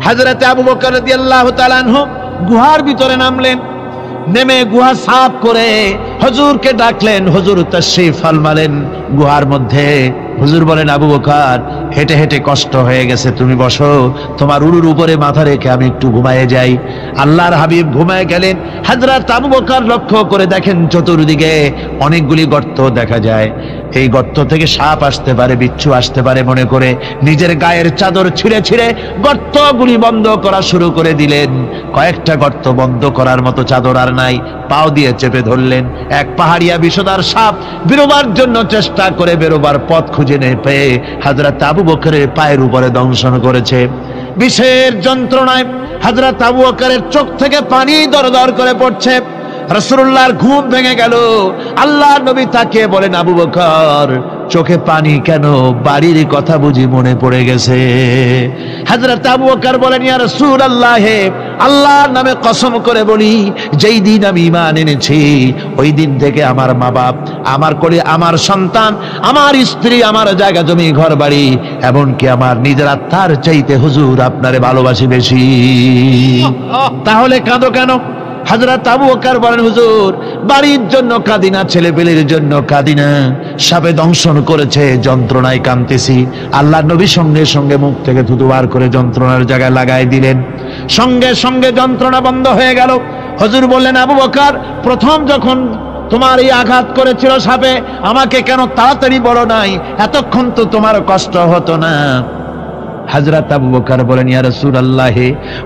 হযরত আবু বকর রাদিয়াল্লাহু তাআলা আনহু গুহার ভিতরে নামলেন। নেমে গুহা সাফ করে হুজুরকে ডাকলেন। হুজুর তাশরীফ ফরমালেন গুহার মধ্যে। হুজুর বলেন, আবু বকর, হেঁটে হেঁটে কষ্ট হয়ে গেছে, তুমি বসো, তোমার উরুর উপরে মাথা রেখে আমি একটু ঘুমায়ে যাই। আল্লাহর হাবিব ঘুমায় গেলেন। হযরত আবু বকর লক্ষ্য করে দেখেন চতুর্দিকে অনেকগুলি গর্ত দেখা যায়। এই গর্ত থেকে সাপ আসতে পারে, বিচ্ছু আসতে পারে মনে করে নিজের গায়ের চাদর ছিঁড়ে ছিঁড়ে গর্তগুলি বন্ধ করা শুরু করে দিলেন। কয়েকটা গর্ত বন্ধ করার মতো চাদর আর নাই, পাও দিয়ে চেপে ধরলেন। এক পাহাড়িয়া বিষধর সাপ বেরোবার জন্য চেষ্টা করে বেরোবার পথ খুঁজে না পেয়ে হযরত আবু বকরের পায়ের উপরে দংশন করেছে। বিষের যন্ত্রণায় হযরত আবু বকরের চোখ থেকে পানি দরদর করে পড়ছে। রাসূলুল্লাহর ঘুম ভেঙে গেল। আল্লাহ নবী তাকে বলেন, আবু বকর, চোখে পানি কেন? বাড়ির কথা বুঝি মনে পড়ে গেছে? হযরত আবু বকর বলেন, ইয়া রাসূলুল্লাহ, আল্লাহর নামে কসম করে বলি, যেই দিন আমি ঈমান এনেছি ওই দিন থেকে আমার মা বাপ, আমার কোলে আমার সন্তান, আমার স্ত্রী, আমার জায়গা জমি ঘর বাড়ি, এমনকি আমার নিজের আত্মার চাইতে হুজুর আপনারে ভালোবাসি বেশি। তাহলে কাঁদো কেন? হযরত আবু বকর বলেন, হুজুর, বাড়ির জন্য কাঁদি না, ছেলেপেলের জন্য কাঁদি না, সাপে দংশন করেছে, যন্ত্রণায় কাঁদতেছি। আল্লাহ নবী সঙ্গে সঙ্গে মুখ থেকে থুতু বার করে যন্ত্রণার জায়গায় লাগাই দিলেন। সঙ্গে সঙ্গে যন্ত্রণা বন্ধ হয়ে গেল। হুজুর বললেন, আবু বকর, প্রথম যখন তোমার এই আঘাত করেছিল সাপে, আমাকে কেন তাড়াতাড়ি বলো নাই? এতক্ষণ তো তোমার কষ্ট হতো না। হযরত আবু বকর বলেন, ইয়া রাসূলুল্লাহ,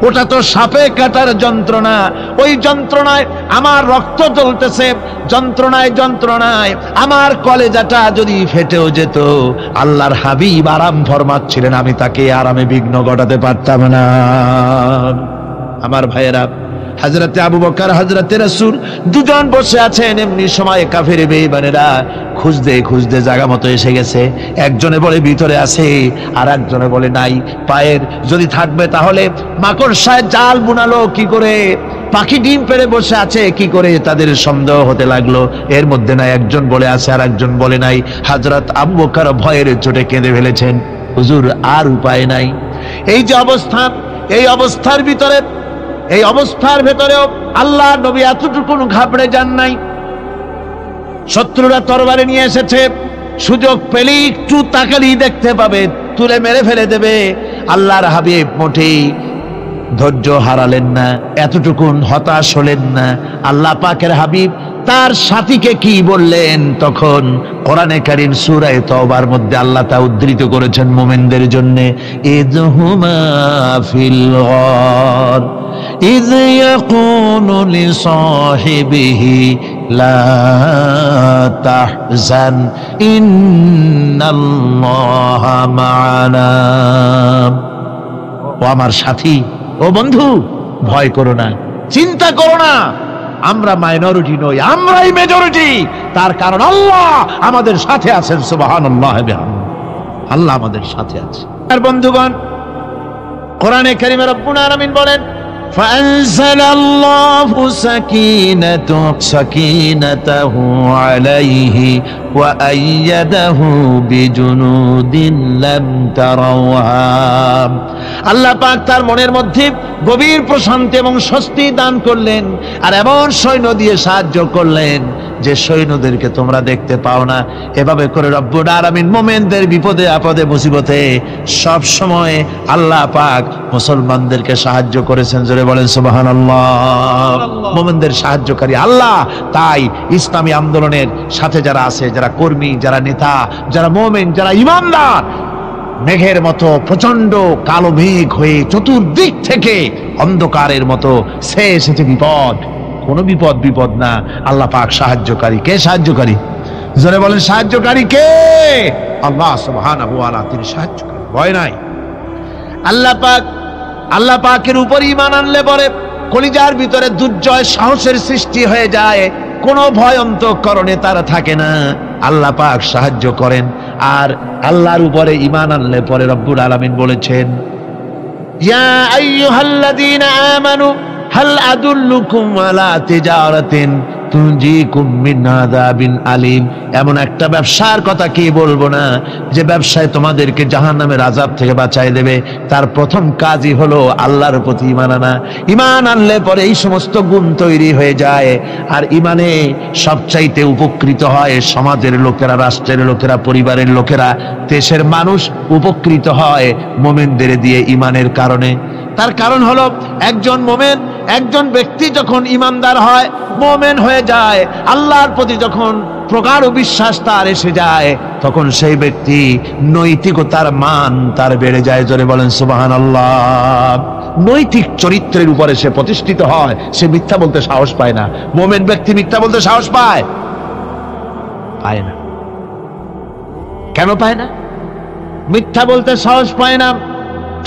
ওটা তো সাপে কাটার যন্ত্রণা, ওই যন্ত্রণায় আমার রক্ত জ্বলতেছে, যন্ত্রণায় যন্ত্রণায় আমার কলেজাটা যদি ফেটেও যেত। আল্লাহর হাবিব আরাম ফরমাচ্ছিলেন, আমি তাকে আরামে বিঘ্ন ঘটাতে পারতাম না। আমার ভাইয়েরা, হযরতে আবু বকর, হযরতে রাসূল দুজন বসে আছেন। এমনি সময় কাফের বেঈমানেরা খুঁজতে খুঁজতে জায়গা মতো এসে গেছে। একজনে বলে ভিতরে আছে, আর একজনে বলে নাই। পায়ের যদি থাকবে তাহলে মাকড়সায় জাল বুনালো কি করে? পাখি ডিম পেড়ে বসে আছে কি করে? তাদের সন্দেহ হতে লাগলো। এর মধ্যে না একজন বলে আছে আর একজন বলে নাই। হযরত আবু বকর ভয়ের চোটে কেঁদে ফেলেছেন, হুজুর আর উপায় নাই। এই যে অবস্থা, এই অবস্থার ভিতরে, এই অবস্থার ভেতরেও আল্লাহ নবী এতটুকু ঘাবড়ে যান নাই। শত্রুরা তরবারি নিয়ে এসেছে, সুযোগ পেলেই একটু তাকালেই দেখতে পাবে, তুলে মেরে ফেলে দেবে। আল্লাহর হাবিব মোটেই ধৈর্য হারালেন না, এতটুকুন হতাশ হলেন না। আল্লাহ পাকের হাবিব তার সাথীকে কি বললেন? তখন কোরআনে কারীম সূরা তাওবার মধ্যে আল্লাহ তা উদ্ধৃত করেছেন মুমিনদের জন্য, ইযহুমা ফিল গার ইয ইয়াকুলু লিসাহিবিহি লা তাহজান ইন্নাল্লাহা মা'ানা। ও আমার সাথী, ও বন্ধু, ভয় করো না, চিন্তা করো না, আমরা মাইনরিটি নই, আমরাই মেজরিটি। তার কারণ আল্লাহ আমাদের সাথে আছেন। সুবহানাল্লাহ, আল্লাহ আমাদের সাথে আছে। আর বন্ধুগণ, কোরআনে কারীমে রব্বুল আলামিন বলেন, فأنزل الله سكينته عليه وأيده بجنود لم تروها। আল্লাহ পাক তার মনের মধ্যে গভীর প্রশান্তি এবং স্বস্তি দান করলেন, আর এমন সৈন্য দিয়ে সাহায্য করলেন যে সৈন্যদেরকে তোমরা দেখতে পাও না। এভাবে করে রব্বুল আলামিন মুমিনদের বিপদে আপদে মুসিবতে সব সময় আল্লাহ পাক মুসলমানদেরকে সাহায্য করেছেন। জোরে বলেন সুবহানাল্লাহ। মুমিনদের সাহায্যকারী আল্লাহ। তাই ইসলামী আন্দোলনের সাথে যারা আছে, যারা কর্মী, যারা নেতা, যারা মুমিন, যারা ঈমানদার, মেঘের মতো প্রচন্ড কালো মেঘ হয়ে চতুর্দিক থেকে অন্ধকারের মতো সে এসেছে বিপদ, কোন বিপদ না। আল্লাহ পাক সাহায্যকারী। কে সাহায্যকারী? জোরে বলেন, সাহায্যকারী কে? আল্লাহ সুবহানাহু ওয়া তাআলা, তিনি সাহায্যকারী, ভয় নাই। আল্লাহ পাকের উপর ঈমান আনলে পরে কলিজার ভিতরে দুর্জয় সাহসের সৃষ্টি হয়ে যায়, কোনো ভয় অন্তঃকরণে তার থাকে না। আল্লাহ পাক সাহায্য করেন। আর আল্লাহর উপরে ঈমান আনলে পরে রব্বুল আলামিন বলেছেন, ইয়া আইয়ুহাল্লাযীনা আমানু হাল আদুল্লুকুম আলা তিজারাতিন তুনজিকুম মিন আযাবিন আলীম, এমন একটা ব্যবসার কথা কি বলবো না যে ব্যবসায় তোমাদেরকে জাহান্নামের আযাব থেকে বাঁচায় দেবে। তার প্রথম কাজই হলো আল্লাহর প্রতি ঈমান আনা। ঈমান আনলে পরে এই সমস্ত গুণ তৈরি হয়ে যায়। আর ঈমানে সবচাইতে উপকৃত হয় সমাজের লোকেরা, রাষ্ট্রের লোকেরা, পরিবারের লোকেরা, দেশের মানুষ উপকৃত হয় মুমিনদের দিয়ে ঈমানের কারণে। তার কারণ হলো একজন মুমিন, একজন ব্যক্তি যখন ঈমানদার হয়, মুমিন হয়ে যায়, আল্লাহর প্রতি যখন প্রগাঢ় বিশ্বাস তার এসে যায়, তখন সেই ব্যক্তি নৈতিকতার মান তার বেড়ে যায়। জোরে বলেন সুবহানাল্লাহ। নৈতিক চরিত্রের উপরে সে প্রতিষ্ঠিত হয়, সে মিথ্যা বলতে সাহস পায় না। মুমিন ব্যক্তি মিথ্যা বলতে সাহস পায়? পায় না। কেন পায় না? মিথ্যা বলতে সাহস পায় না,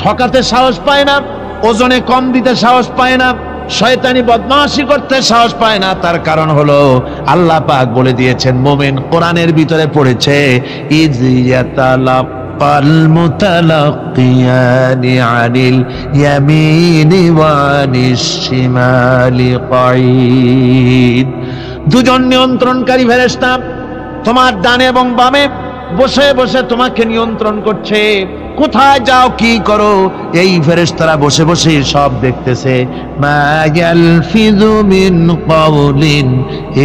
ঠকাতে সাহস পায় না, ওজনে কম দিতে সাহস পায় না, শয়তানি বদমাশি করতে সাহস পায় না। তার কারণ হলো আল্লাহ পাক বলে দিয়েছেন, মুমিন কোরআনের ভিতরে পড়েছে, ইয ইয়াতালাক্কাল মুতালাক্কিয়ানি আনিল ইয়ামিনি ওয়া আনিশ শিমালি কাঈদ। দুজন নিয়ন্ত্রণকারী ফেরেশতা তোমার ডানে এবং বামে বসে বসে তোমাকে নিয়ন্ত্রণ করছে। কোথায় যাও, কি করো, এই ফেরেশতারা বসে বসে সব দেখতেছে। মা ইয়ালফিযু মিন কাওলিন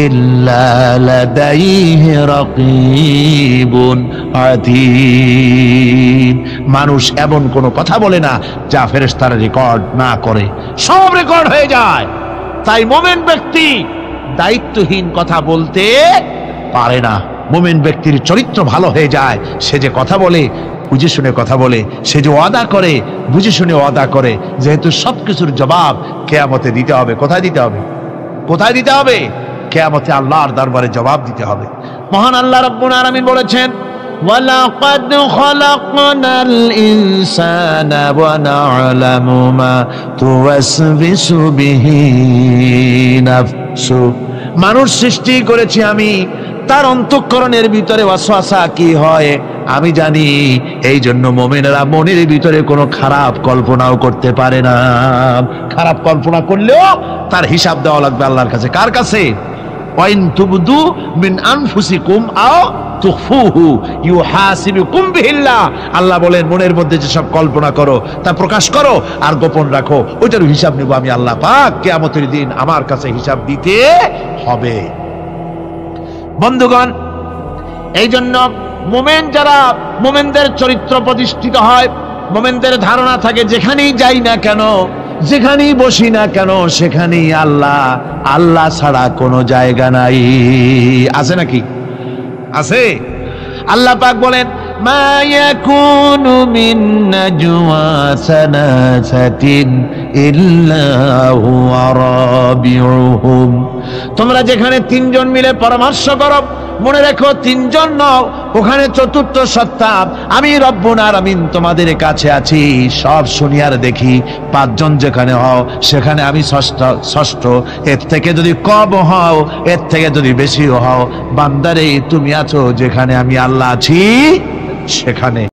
ইল্লা লাদাইহি রাকীবুন আতীদ। মানুষ এমন কোনো কথা বলে না যা ফেরেশতারা রেকর্ড না করে, সব রেকর্ড হয়ে যায়। তাই মুমিন ব্যক্তি দায়িত্বহীন কথা বলতে পারে না। মুমিন ব্যক্তির চরিত্র ভালো হয়ে যায়, সে যে কথা বলে বুঝে শুনে কথা বলে, সে যে ওয়াদা করে বুঝে শুনে ওয়াদা করে। যেহেতু সবকিছুর জবাব কিয়ামতে দিতে হবে। কোথায় দিতে হবে? কোথায় দিতে হবে? কিয়ামতে আল্লাহর দরবারে জবাব দিতে হবে। মহান আল্লাহ রাব্বুল আলামিন বলেছেন, ওয়ালাকাদ খালাকনাল ইনসানা ওয়া না'লামু মা তুওয়াসবিসু বিহি নাফসু। মানুষ সৃষ্টি করেছি আমি, তার অন্তঃকরণের ভিতরে ওয়াসওয়াসা কি হয় আমি জানি। এই জন্য মুমিনেরা মনের ভিতরে কোনো খারাপ কল্পনাও করতে পারে না। খারাপ কল্পনা করলেও তার হিসাব দেওয়া লাগবে আল্লাহর কাছে। কার কাছে? ওয়াইন তুবদু মিন আনফুসিকুম আও তুখফুহু ইউহাসিবুকুম বিহিল্লাহ। আল্লাহ বলেন, মনের মধ্যে যে সব কল্পনা করো তা প্রকাশ করো আর গোপন রাখো, ওইটার হিসাব নেব আমি আল্লাহ পাক। কিয়ামতের দিন আমার কাছে হিসাব দিতে হবে। বন্ধুগণ, এই জন্য মুমিন যারা, মুমিনদের চরিত্র প্রতিষ্ঠিত হয়, মুমিনদের ধারণা থাকে যেখানেই যাই না কেন, যেখানেই বসি না কেন, সেখানেই আল্লাহ, আল্লাহ ছাড়া কোনো জায়গা নাই। আছে নাকি? আছে। আল্লাহ পাক বলেন, মা ইয়াকুনু মিন নাজওয়া সালাসাতিন ইল্লা হুয়া রাবিউহুম। তোমরা যেখানে তিনজন মিলে পরামর্শ করো, মনে রেখো তিনজন নও, ওখানে চতুর্থ সত্তা আমি রব্বুল আলামিন তোমাদের কাছে আছি। সব শুনি আর দেখি। পাঁচজন যেখানে হও সেখানে আমি ষষ্ঠ। এর থেকে যদি কম হও, এর থেকে যদি বেশি হও, বান্দারে তুমি আছো যেখানে আমি আল্লাহ আছি সেখানে।